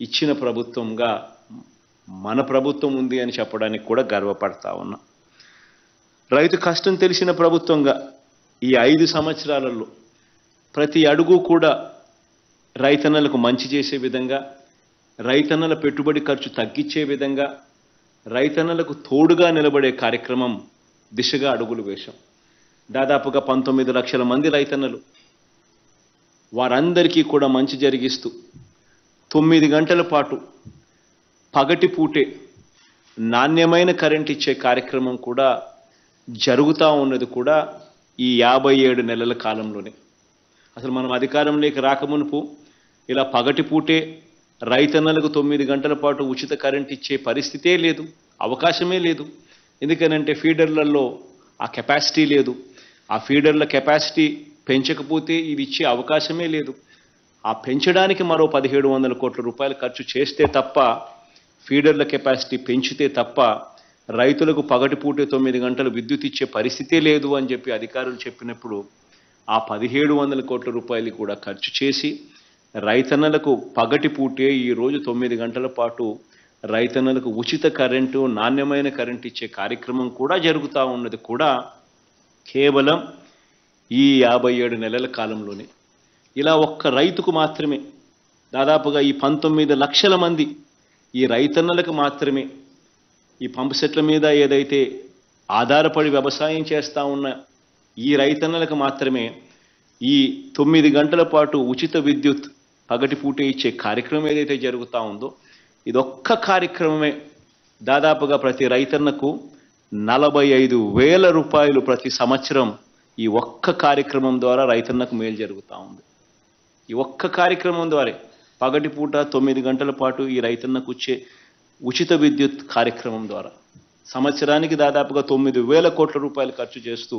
ఇచ్చిన ప్రభుత్వంగా మన ప్రభుత్వం ఉంది అని చెప్పడానికి కూడా గర్వపడతా ఉన్నా. రైతు కష్టం తెలిసిన ప్రభుత్వంగా ఈ 5 సంవత్సరాలలో ప్రతి అడుగు కూడా రైతన్నలకు మంచి చేసే విధంగా, రైతన్నల పెట్టుబడి ఖర్చు తగ్గించే విధంగా, రైతన్నలకు తోడుగా నిలబడే కార్యక్రమం దిశగా అడుగులు వేశాం. దాదాపుగా 19 లక్షల మంది రైతన్నలు, వారందరికీ కూడా మంచి జరిగిస్తూ 9 గంటల పాటు పగటిపూటే నాణ్యమైన కరెంట్ ఇచ్చే కార్యక్రమం కూడా జరుగుతూ ఉన్నది కూడా ఈ 57 నెలల కాలంలోనే. అసలు మనం అధికారంలోకి రాకమునుపు ఇలా పగటిపూటే రైతన్నలకు 9 గంటల పాటు ఉచిత కరెంట్ ఇచ్చే పరిస్థితే లేదు, అవకాశమే లేదు. ఎందుకనంటే ఫీడర్లలో ఆ కెపాసిటీ లేదు. ఆ ఫీడర్ల కెపాసిటీ పెంచకపోతే ఇది ఇచ్చే అవకాశమే లేదు. ఆ పెంచడానికి మరో 1,700 కోట్ల రూపాయలు ఖర్చు చేస్తే తప్ప, ఫీడర్ల కెపాసిటీ పెంచితే తప్ప రైతులకు పగటిపూటే 9 గంటలు విద్యుత్ ఇచ్చే పరిస్థితే లేదు అని చెప్పి అధికారులు చెప్పినప్పుడు ఆ 1,700 కోట్ల రూపాయలు కూడా ఖర్చు చేసి రైతన్నలకు పగటిపూటే ఈరోజు 9 గంటల పాటు రైతన్నలకు ఉచిత కరెంటు, నాణ్యమైన కరెంటు ఇచ్చే కార్యక్రమం కూడా జరుగుతూ ఉన్నది కూడా కేవలం ఈ 57 నెలల కాలంలోనే. ఇలా ఒక్క రైతుకు మాత్రమే దాదాపుగా ఈ 19 లక్షల మంది ఈ రైతన్నలకు మాత్రమే ఈ పంపు సెట్ల మీద ఏదైతే ఆధారపడి వ్యవసాయం చేస్తూ ఉన్న ఈ రైతన్నలకు మాత్రమే ఈ 9 గంటల పాటు ఉచిత విద్యుత్ పగటిపూటే ఇచ్చే కార్యక్రమం ఏదైతే జరుగుతూ ఉందో ఇదొక్క కార్యక్రమమే దాదాపుగా ప్రతి రైతన్నకు 45,000 రూపాయలు ప్రతి సంవత్సరం ఈ ఒక్క కార్యక్రమం ద్వారా రైతన్నకు మేలు జరుగుతూ ఉంది. ఈ ఒక్క కార్యక్రమం ద్వారా పగటిపూట 9 గంటల పాటు ఈ రైతన్నకు వచ్చే ఉచిత విద్యుత్ కార్యక్రమం ద్వారా సంవత్సరానికి దాదాపుగా 9,000 కోట్ల రూపాయలు ఖర్చు చేస్తూ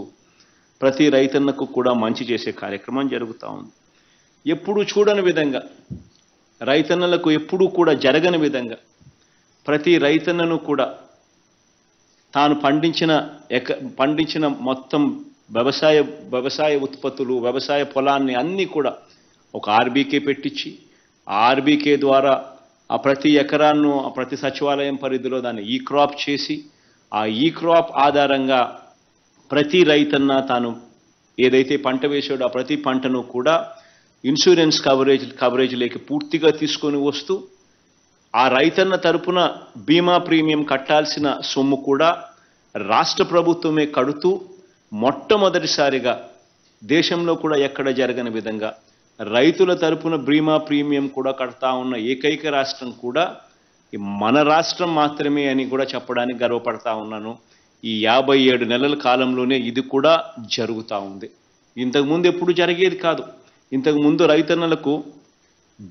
ప్రతి రైతన్నకు కూడా మంచి చేసే కార్యక్రమం జరుగుతూ ఉంది. ఎప్పుడూ చూడని విధంగా, రైతన్నలకు ఎప్పుడూ కూడా జరగని విధంగా ప్రతి రైతన్నను కూడా తాను పండించిన మొత్తం వ్యవసాయ ఉత్పత్తులు, వ్యవసాయ పొలాన్ని అన్నీ కూడా ఒక ఆర్బీకే పెట్టించి ఆ ఆర్బీకే ద్వారా ఆ ప్రతి ఎకరాన్ని ఆ ప్రతి సచివాలయం పరిధిలో దాన్ని ఈ క్రాప్ చేసి ఆ ఈ క్రాప్ ఆధారంగా ప్రతి రైతన్న తాను ఏదైతే పంట వేసాడో ఆ ప్రతి పంటను కూడా ఇన్సూరెన్స్ కవరేజ్లోకి పూర్తిగా తీసుకొని వస్తూ ఆ రైతన్న తరపున బీమా ప్రీమియం కట్టాల్సిన సొమ్ము కూడా రాష్ట్ర ప్రభుత్వమే కడుతూ మొట్టమొదటిసారిగా దేశంలో కూడా ఎక్కడ జరగని విధంగా రైతుల తరపున బీమా ప్రీమియం కూడా కడతా ఉన్న ఏకైక రాష్ట్రం కూడా మన రాష్ట్రం మాత్రమే అని కూడా చెప్పడానికి గర్వపడతా ఉన్నాను. ఈ 57 నెలల కాలంలోనే ఇది కూడా జరుగుతూ ఉంది. ఇంతకుముందు ఎప్పుడు జరిగేది కాదు. ఇంతకుముందు రైతన్నలకు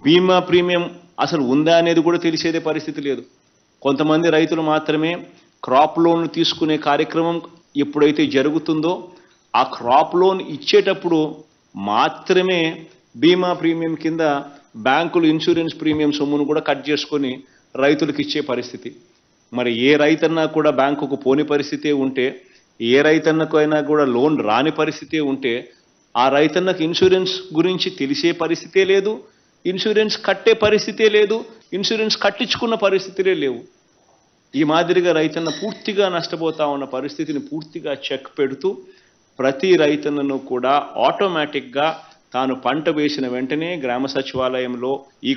బీమా ప్రీమియం అసలు ఉందా అనేది కూడా తెలిసేదే పరిస్థితి లేదు. కొంతమంది రైతులు మాత్రమే క్రాప్ లోన్ తీసుకునే కార్యక్రమం ఎప్పుడైతే జరుగుతుందో ఆ క్రాప్ లోన్ ఇచ్చేటప్పుడు మాత్రమే బీమా ప్రీమియం కింద బ్యాంకులు ఇన్సూరెన్స్ ప్రీమియం సొమ్మును కూడా కట్ చేసుకొని రైతులకు ఇచ్చే పరిస్థితి. మరి ఏ రైతన్నా కూడా బ్యాంకుకు పోని పరిస్థితే ఉంటే, ఏ రైతన్నకు అయినా కూడా లోన్ రాని పరిస్థితే ఉంటే ఆ రైతన్నకు ఇన్సూరెన్స్ గురించి తెలిసే పరిస్థితే లేదు, ఇన్సూరెన్స్ కట్టే పరిస్థితే లేదు, ఇన్సూరెన్స్ కట్టించుకున్న పరిస్థితులే లేవు. ఈ మాదిరిగా రైతన్న పూర్తిగా నష్టపోతా ఉన్న పరిస్థితిని పూర్తిగా చెక్ పెడుతూ ప్రతి రైతన్నను కూడా ఆటోమేటిక్గా తాను పంట వేసిన వెంటనే గ్రామ సచివాలయంలో ఈ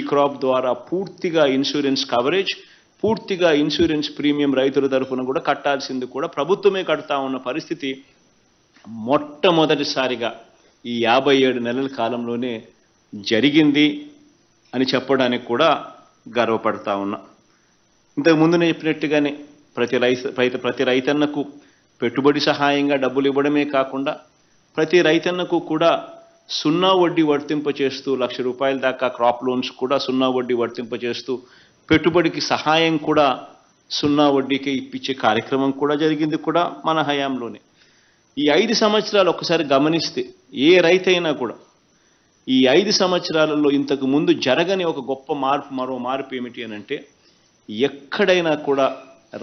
క్రాప్ ద్వారా పూర్తిగా ఇన్సూరెన్స్ కవరేజ్ పూర్తిగా ఇన్సూరెన్స్ ప్రీమియం రైతుల తరఫున కూడా కట్టాల్సింది కూడా ప్రభుత్వమే కడతా ఉన్న పరిస్థితి మొట్టమొదటిసారిగా ఈ 57 నెలల కాలంలోనే జరిగింది అని చెప్పడానికి కూడా గర్వపడతా ఉన్నా. ఇంతకు ముందు నేను చెప్పినట్టుగానే ప్రతి రైతన్నకు పెట్టుబడి సహాయంగా డబ్బులు ఇవ్వడమే కాకుండా ప్రతి రైతన్నకు కూడా 0 వడ్డీ వర్తింపచేస్తూ ₹1,00,000 దాకా క్రాప్ లోన్స్ కూడా 0 వడ్డీ వర్తింపచేస్తూ పెట్టుబడికి సహాయం కూడా 0 వడ్డీకే ఇప్పించే కార్యక్రమం కూడా జరిగింది కూడా మన హయాంలోనే. ఈ 5 సంవత్సరాలు ఒకసారి గమనిస్తే ఏ రైతైనా కూడా ఈ 5 సంవత్సరాలలో ఇంతకు ముందు జరగని ఒక గొప్ప మార్పు, మరో మార్పు ఏమిటి అని అంటే, ఎక్కడైనా కూడా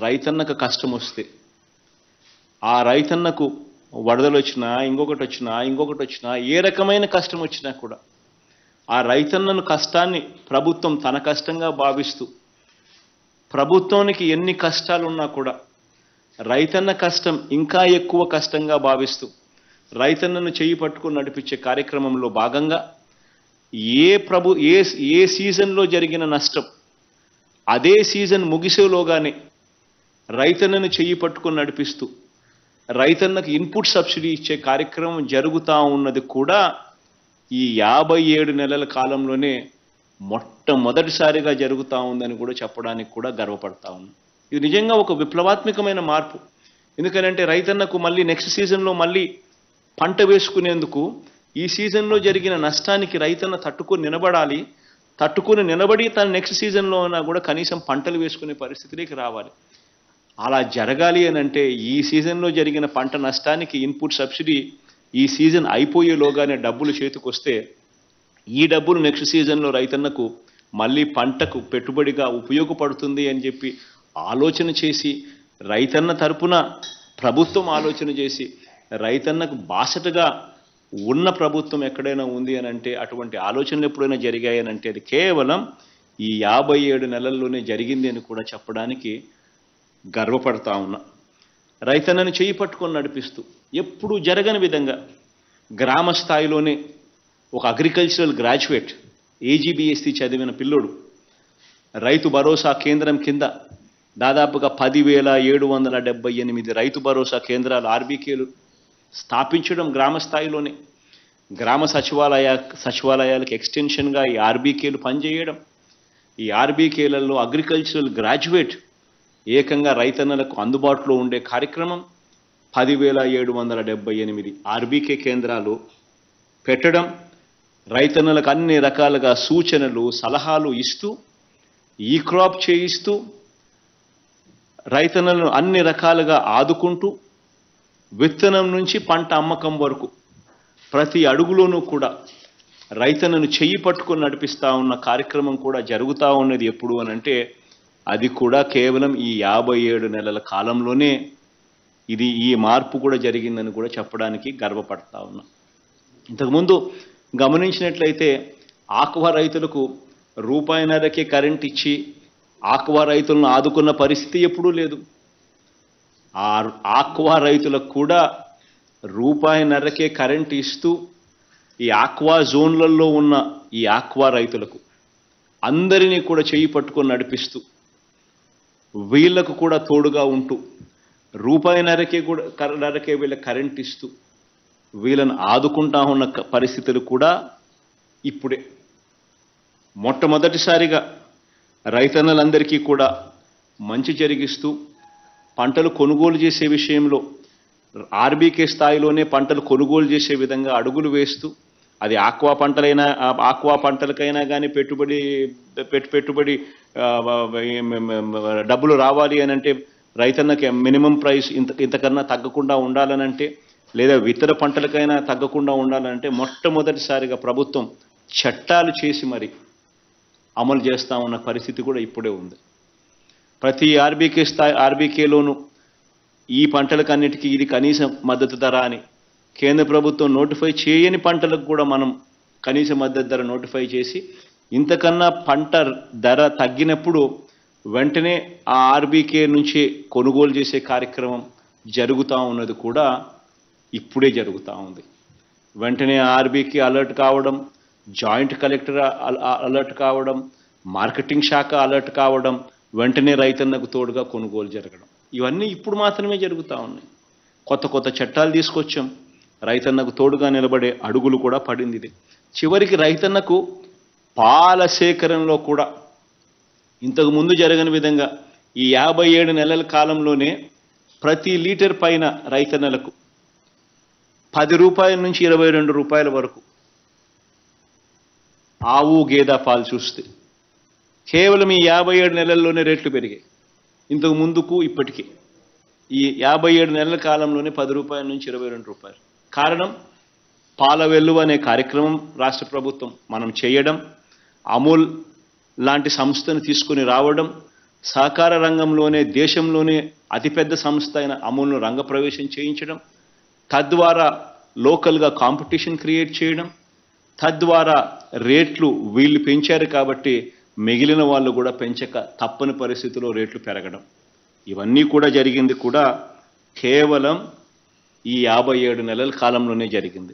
రైతన్నకు కష్టం వస్తే ఆ రైతన్నకు వరదలు వచ్చినా ఇంకొకటి వచ్చినా ఏ రకమైన కష్టం వచ్చినా కూడా ఆ రైతన్నను కష్టాన్ని ప్రభుత్వం తన కష్టంగా భావిస్తూ, ప్రభుత్వానికి ఎన్ని కష్టాలున్నా కూడా రైతన్న కష్టం ఇంకా ఎక్కువ కష్టంగా భావిస్తూ రైతన్నను చేయి పట్టుకుని నడిపించే కార్యక్రమంలో భాగంగా ఏ సీజన్లో జరిగిన నష్టం అదే సీజన్ ముగిసేలోగానే రైతన్నను చేయి పట్టుకుని నడిపిస్తూ రైతన్నకు ఇన్పుట్ సబ్సిడీ ఇచ్చే కార్యక్రమం జరుగుతూ ఉన్నది కూడా ఈ 57 నెలల కాలంలోనే మొట్టమొదటిసారిగా జరుగుతూ ఉందని కూడా చెప్పడానికి కూడా గర్వపడతా ఉన్నాం. ఇది నిజంగా ఒక విప్లవాత్మకమైన మార్పు. ఎందుకంటే రైతన్నకు మళ్ళీ నెక్స్ట్ సీజన్లో మళ్ళీ పంట వేసుకునేందుకు ఈ సీజన్లో జరిగిన నష్టానికి రైతన్న తట్టుకుని నిలబడి తన నెక్స్ట్ సీజన్లో కూడా కనీసం పంటలు వేసుకునే పరిస్థితిలోకి రావాలి. అలా జరగాలి అని అంటే ఈ సీజన్లో జరిగిన పంట నష్టానికి ఇన్పుట్ సబ్సిడీ ఈ సీజన్ అయిపోయేలోగానే డబ్బులు చేతికొస్తే ఈ డబ్బులు నెక్స్ట్ సీజన్లో రైతన్నకు మళ్ళీ పంటకు పెట్టుబడిగా ఉపయోగపడుతుంది అని చెప్పి ఆలోచన చేసి, రైతన్న తరపున ప్రభుత్వం ఆలోచన చేసి, రైతన్నకు బాసటగా ఉన్న ప్రభుత్వం ఎక్కడైనా ఉంది అని అంటే, అటువంటి ఆలోచనలు ఎప్పుడైనా జరిగాయని అంటే అది కేవలం ఈ 57 నెలల్లోనే జరిగింది అని కూడా చెప్పడానికి గర్వపడతా ఉన్నా. రైతన్నను చేయి పట్టుకొని నడిపిస్తూ ఎప్పుడూ జరగని విధంగా గ్రామ స్థాయిలోనే ఒక అగ్రికల్చరల్ గ్రాడ్యుయేట్ AGBSC చదివిన పిల్లోడు రైతు భరోసా కేంద్రం కింద దాదాపుగా 10,778 రైతు భరోసా కేంద్రాలు RBKలు స్థాపించడం, గ్రామ స్థాయిలోనే గ్రామ సచివాలయాలకు ఎక్స్టెన్షన్గా ఈ RBKలు పనిచేయడం, ఈ RBKలలో అగ్రికల్చరల్ గ్రాడ్యుయేట్ ఏకంగా రైతన్నలకు అందుబాటులో ఉండే కార్యక్రమం 10,778 RBK కేంద్రాలు పెట్టడం, రైతన్నలకు అన్ని రకాలుగా సూచనలు సలహాలు ఇస్తూ ఈ క్రాప్ చేయిస్తూ రైతన్నలను అన్ని రకాలుగా ఆదుకుంటూ విత్తనం నుంచి పంట అమ్మకం వరకు ప్రతి అడుగులోనూ కూడా రైతన్నను చెయ్యి పట్టుకొని నడిపిస్తూ ఉన్న కార్యక్రమం కూడా జరుగుతూ ఉన్నది ఎప్పుడు అని అంటే అది కూడా కేవలం ఈ 57 నెలల కాలంలోనే ఈ మార్పు కూడా జరిగిందని కూడా చెప్పడానికి గర్వపడతా ఉన్నా. ఇంతకుముందు గమనించినట్లయితే ఆక్వా రైతులకు ₹1.5కే కరెంట్ ఇచ్చి ఆక్వా రైతులను ఆదుకున్న పరిస్థితి ఎప్పుడూ లేదు. ఆ ఆక్వా రైతులకు కూడా ₹1.5కే కరెంట్ ఇస్తూ ఈ ఆక్వా జోన్లలో ఉన్న ఈ ఆక్వా రైతులకు అందరినీ కూడా చేయి పట్టుకొని నడిపిస్తూ వీళ్లకు కూడా తోడుగా ఉంటూ ₹1.5కే వీళ్ళ కరెంట్ ఇస్తూ వీళ్ళను ఆదుకుంటా ఉన్న పరిస్థితులు కూడా ఇప్పుడే. మొట్టమొదటిసారిగా రైతన్నలందరికీ కూడా మంచి జరిగిస్తూ పంటలు కొనుగోలు చేసే విషయంలో RBK స్థాయిలోనే పంటలు కొనుగోలు చేసే విధంగా అడుగులు వేస్తూ, అది ఆక్వా పంటలకైనా కానీ పెట్టుబడి డబ్బులు రావాలి అని అంటే రైతన్నకి మినిమం ప్రైస్ ఇంతకన్నా తగ్గకుండా ఉండాలనంటే, లేదా ఇతర పంటలకైనా తగ్గకుండా ఉండాలంటే మొట్టమొదటిసారిగా ప్రభుత్వం చట్టాలు చేసి మరి అమలు చేస్తూ ఉన్న పరిస్థితి కూడా ఇప్పుడే ఉంది. ప్రతి RBKలోనూ ఈ పంటలకన్నిటికీ ఇది కనీస మద్దతు ధర అని కేంద్ర ప్రభుత్వం నోటిఫై చేయని పంటలకు కూడా మనం కనీస మద్దతు ధర నోటిఫై చేసి, ఇంతకన్నా పంట ధర తగ్గినప్పుడు వెంటనే ఆ RBK నుంచి కొనుగోలు చేసే కార్యక్రమం జరుగుతూ ఉన్నది కూడా ఇప్పుడే జరుగుతూ ఉంది. వెంటనే RBK అలర్ట్ కావడం, జాయింట్ కలెక్టర్ అలర్ట్ కావడం, మార్కెటింగ్ శాఖ అలర్ట్ కావడం, వెంటనే రైతన్నకు తోడుగా కొనుగోలు జరగడం, ఇవన్నీ ఇప్పుడు మాత్రమే జరుగుతూ ఉన్నాయి. కొత్త కొత్త చట్టాలు తీసుకొచ్చాం, రైతన్నకు తోడుగా నిలబడే అడుగులు కూడా పడింది. ఇది చివరికి రైతన్నకు పాల సేకరణలో కూడా ఇంతకు ముందు జరగని విధంగా ఈ 57 నెలల కాలంలోనే ప్రతి లీటర్ పైన రైతన్నలకు 10 రూపాయల నుంచి 22 రూపాయల వరకు ఆవు గేదె పాలు చూస్తే కేవలం ఈ 57 నెలల్లోనే రేట్లు పెరిగాయి. ఇంతకు ముందుకు ఇప్పటికీ ఈ 57 నెలల కాలంలోనే 10 రూపాయల నుంచి 22 రూపాయలు. కారణం పాల వెల్లువ అనే కార్యక్రమం రాష్ట్ర ప్రభుత్వం మనం చేయడం, అమూల్ లాంటి సంస్థను తీసుకుని రావడం, సహకార రంగంలోనే దేశంలోనే అతిపెద్ద సంస్థ అయిన అమూల్ను రంగప్రవేశం చేయించడం, తద్వారా లోకల్గా కాంపిటీషన్ క్రియేట్ చేయడం, తద్వారా రేట్లు వీళ్ళు పెంచారు కాబట్టి మిగిలిన వాళ్ళు కూడా పెంచక తప్పని పరిస్థితిలో రేట్లు పెరగడం, ఇవన్నీ కూడా జరిగింది కూడా కేవలం ఈ 57 నెలల కాలంలోనే జరిగింది.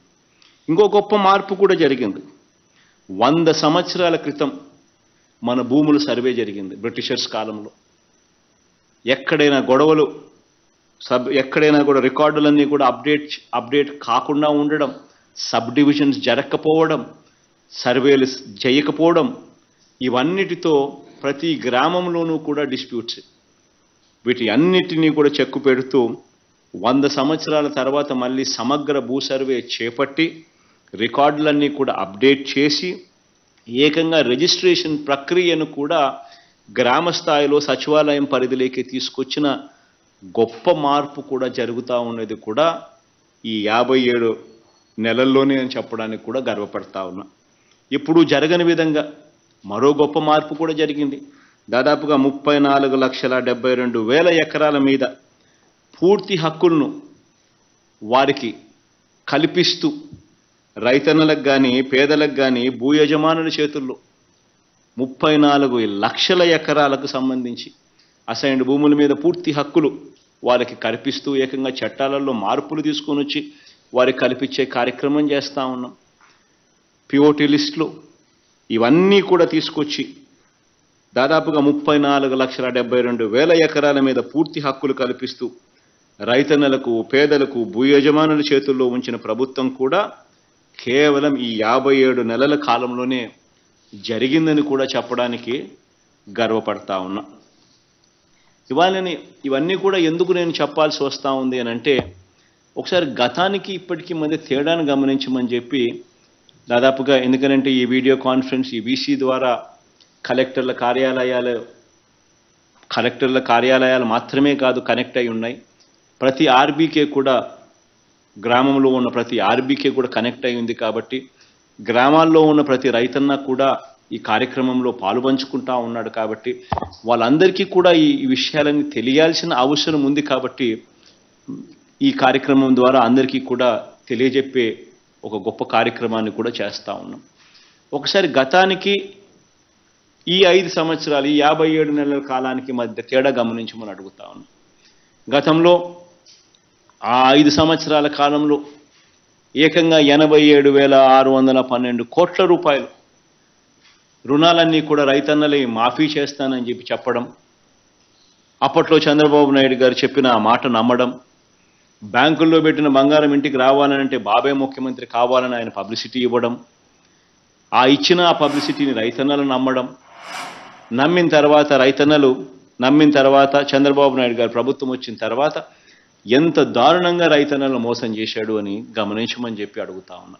ఇంకో గొప్ప మార్పు కూడా జరిగింది. 100 సంవత్సరాల క్రితం మన భూముల సర్వే జరిగింది బ్రిటిషర్స్ కాలంలో. ఎక్కడైనా గొడవలు, ఎక్కడైనా కూడా రికార్డులన్నీ కూడా అప్డేట్ కాకుండా ఉండడం, సబ్ డివిజన్స్ జరగకపోవడం, సర్వేలు చేయకపోవడం, ఇవన్నిటితో ప్రతి గ్రామంలోనూ కూడా డిస్ప్యూట్స్. వీటి అన్నిటినీ కూడా చెక్కు పెడుతూ 100 సంవత్సరాల తర్వాత మళ్ళీ సమగ్ర భూ సర్వే చేపట్టి రికార్డులన్నీ కూడా అప్డేట్ చేసి ఏకంగా రిజిస్ట్రేషన్ ప్రక్రియను కూడా గ్రామ స్థాయిలో సచివాలయం పరిధిలోకి తీసుకొచ్చిన గొప్ప మార్పు కూడా జరుగుతూ ఉన్నది కూడా ఈ 57 నెలల్లోనే అని చెప్పడానికి కూడా గర్వపడతా ఉన్నా. ఇప్పుడు జరగని విధంగా మరో గొప్ప మార్పు కూడా జరిగింది. దాదాపుగా 34,72,000 ఎకరాల మీద పూర్తి హక్కులను వారికి కల్పిస్తూ రైతన్నలకు కానీ పేదలకు కానీ భూ యజమానుల చేతుల్లో 34 లక్షల ఎకరాలకు సంబంధించి అసైన్డ్ భూముల మీద పూర్తి హక్కులు వారికి కల్పిస్తూ ఏకంగా చట్టాలలో మార్పులు తీసుకొని వచ్చి వారికి కల్పించే కార్యక్రమం చేస్తూ ఉన్నాం. పిఓటి లిస్టులు ఇవన్నీ కూడా తీసుకొచ్చి దాదాపుగా 34,72,000 ఎకరాల మీద పూర్తి హక్కులు కల్పిస్తూ రైతన్నలకు పేదలకు భూ యజమానుల చేతుల్లో ఉంచిన ప్రభుత్వం కూడా కేవలం ఈ 57 నెలల కాలంలోనే జరిగిందని కూడా చెప్పడానికి గర్వపడతా ఉన్నా. ఇవన్నీ కూడా ఎందుకు నేను చెప్పాల్సి వస్తూ ఉంది అని అంటే, ఒకసారి గతానికి ఇప్పటికీ మధ్య తేడాను గమనించమని చెప్పి దాదాపుగా, ఎందుకంటే ఈ వీడియో కాన్ఫరెన్స్ ఈ వీసీ ద్వారా కలెక్టర్ల కార్యాలయాలు మాత్రమే కాదు కనెక్ట్ అయి ఉన్నాయి. ప్రతి ఆర్బీకే కూడా, గ్రామంలో ఉన్న ప్రతి ఆర్బీకే కూడా కనెక్ట్ అయి ఉంది. కాబట్టి గ్రామాల్లో ఉన్న ప్రతి రైతన్న కూడా ఈ కార్యక్రమంలో పాలుపంచుకుంటా ఉన్నాడు. కాబట్టి వాళ్ళందరికీ కూడా ఈ విషయాలని తెలియాల్సిన అవసరం ఉంది. కాబట్టి ఈ కార్యక్రమం ద్వారా అందరికీ కూడా తెలియజెప్పే ఒక గొప్ప కార్యక్రమాన్ని కూడా చేస్తూ ఉన్నాం. ఒకసారి గతానికి ఈ 5 సంవత్సరాలు, ఈ 57 నెలల కాలానికి మధ్య తేడా గమనించమని అడుగుతా ఉన్నాం. గతంలో ఆ 5 సంవత్సరాల కాలంలో ఏకంగా 87,612 కోట్ల రూపాయలు రుణాలన్నీ కూడా రైతన్నలే మాఫీ చేస్తానని చెప్పడం, అప్పట్లో చంద్రబాబు నాయుడు గారు చెప్పిన ఆ మాట నమ్మడం, బ్యాంకుల్లో పెట్టిన బంగారం ఇంటికి రావాలనంటే బాబే ముఖ్యమంత్రి కావాలని ఆయన పబ్లిసిటీ ఇవ్వడం, ఆ ఇచ్చిన ఆ పబ్లిసిటీని రైతన్నలు నమ్మిన తర్వాత చంద్రబాబు నాయుడు గారు ప్రభుత్వం వచ్చిన తర్వాత ఎంత దారుణంగా రైతన్నలను మోసం చేశాడు అని గమనించమని చెప్పి అడుగుతా ఉన్నా.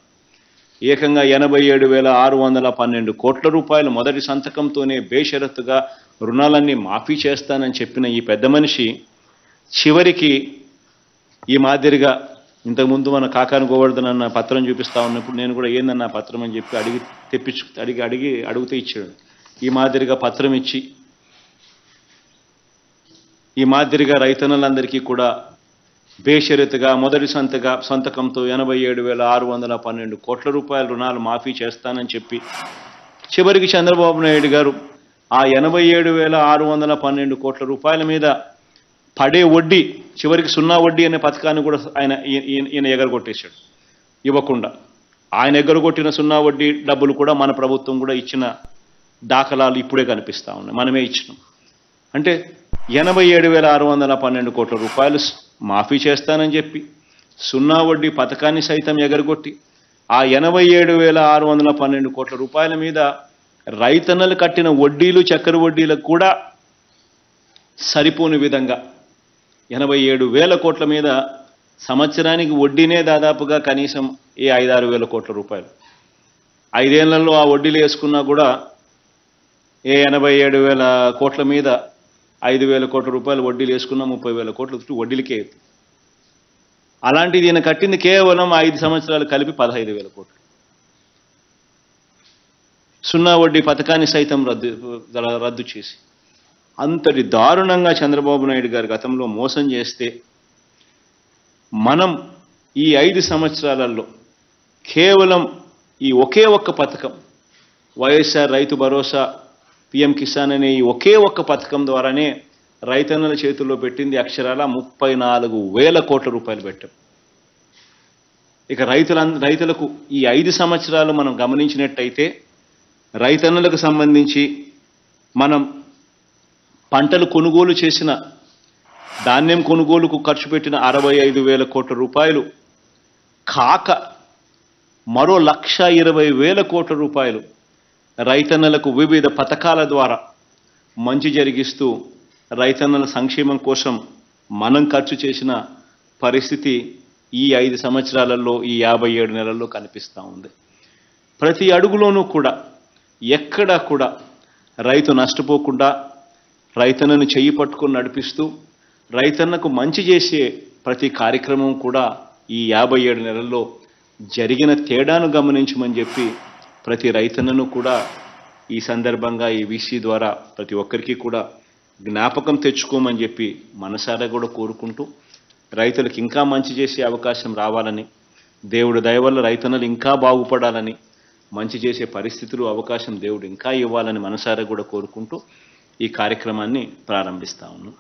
ఏకంగా 87,612 కోట్ల రూపాయలు మొదటి సంతకంతోనే బేషరతుగా రుణాలన్నీ మాఫీ చేస్తానని చెప్పిన ఈ పెద్ద మనిషి చివరికి ఈ మాదిరిగా, ఇంతకుముందు మన కాకాని గోవర్ధన్ అన్న పత్రం చూపిస్తా ఉన్నప్పుడు నేను కూడా ఏందన్న పత్రం అని చెప్పి అడిగితే ఇచ్చాడు. ఈ మాదిరిగా పత్రం ఇచ్చి ఈ మాదిరిగా రైతన్నలందరికీ కూడా బేషరతుగా మొదటి సంతకంతో 87,612 కోట్ల రూపాయల రుణాలు మాఫీ చేస్తానని చెప్పి చివరికి చంద్రబాబు నాయుడు గారు ఆ 87,612 కోట్ల రూపాయల మీద పడే వడ్డీ, చివరికి 0 వడ్డీ అనే పథకాన్ని కూడా ఈయన ఎగరగొట్టేశాడు. ఇవ్వకుండా ఆయన ఎగరగొట్టిన 0 వడ్డీ డబ్బులు కూడా మన ప్రభుత్వం కూడా ఇచ్చిన దాఖలాలు ఇప్పుడే కనిపిస్తూ ఉన్నాయి. మనమే ఇచ్చినాం. అంటే 87,612 కోట్ల రూపాయలు మాఫీ చేస్తానని చెప్పి సున్నా వడ్డీ పథకాన్ని సైతం ఎగరగొట్టి ఆ 87,612 కోట్ల రూపాయల మీద రైతన్నలు కట్టిన వడ్డీలు చక్కెర వడ్డీలకు కూడా సరిపోని విధంగా 87,000 కోట్ల మీద సంవత్సరానికి వడ్డీనే దాదాపుగా కనీసం 5-6 వేల కోట్ల రూపాయలు. 5 ఏళ్లలో ఆ వడ్డీలు వేసుకున్నా కూడా 87,000 కోట్ల మీద 5,000 కోట్ల రూపాయలు వడ్డీలు వేసుకున్నా 30,000 కోట్ల వడ్డీలకే. అలాంటిది ఈయన కట్టింది కేవలం 5 సంవత్సరాలు కలిపి 15,000 కోట్లు. సున్నా వడ్డీ పథకాన్ని సైతం రద్దు చేసి అంతటి దారుణంగా చంద్రబాబు నాయుడు గారు గతంలో మోసం చేస్తే మనం ఈ 5 సంవత్సరాలలో కేవలం ఈ ఒకే ఒక్క పథకం వైఎస్ఆర్ రైతు భరోసా పిఎం కిసాన్ అనే ఈ ఒకే ఒక్క పథకం ద్వారానే రైతన్నల చేతుల్లో పెట్టింది అక్షరాల 34,000 కోట్ల రూపాయలు పెట్టాం. ఇక రైతులకు ఈ 5 సంవత్సరాలు మనం గమనించినట్టయితే రైతన్నలకు సంబంధించి మనం పంటలు కొనుగోలు చేసిన ధాన్యం కొనుగోలుకు ఖర్చు పెట్టిన 65,000 కోట్ల రూపాయలు కాక మరో 1,20,000 కోట్ల రూపాయలు రైతన్నలకు వివిధ పథకాల ద్వారా మంచి జరిగిస్తూ రైతన్నల సంక్షేమం కోసం మనం ఖర్చు చేసిన పరిస్థితి ఈ 5 సంవత్సరాలలో ఈ 57 నెలల్లో కనిపిస్తూ ఉంది. ప్రతి అడుగులోనూ కూడా ఎక్కడా కూడా రైతు నష్టపోకుండా రైతన్నను చెయ్యి పట్టుకొని నడిపిస్తూ రైతన్నకు మంచి చేసే ప్రతి కార్యక్రమం కూడా ఈ 57 నెలల్లో జరిగిన తేడాను గమనించమని చెప్పి ప్రతి రైతన్నను కూడా ఈ సందర్భంగా ఈ వీసీ ద్వారా ప్రతి ఒక్కరికి కూడా జ్ఞాపకం తెచ్చుకోమని చెప్పి మనసారా కూడా కోరుకుంటూ రైతులకు ఇంకా మంచి చేసే అవకాశం రావాలని, దేవుడు దయ వల్ల రైతన్నలు ఇంకా బాగుపడాలని, మంచి చేసే పరిస్థితులు అవకాశం దేవుడు ఇంకా ఇవ్వాలని మనసారా కూడా కోరుకుంటూ ఈ కార్యక్రమాన్ని ప్రారంభిస్తా ఉన్నాం.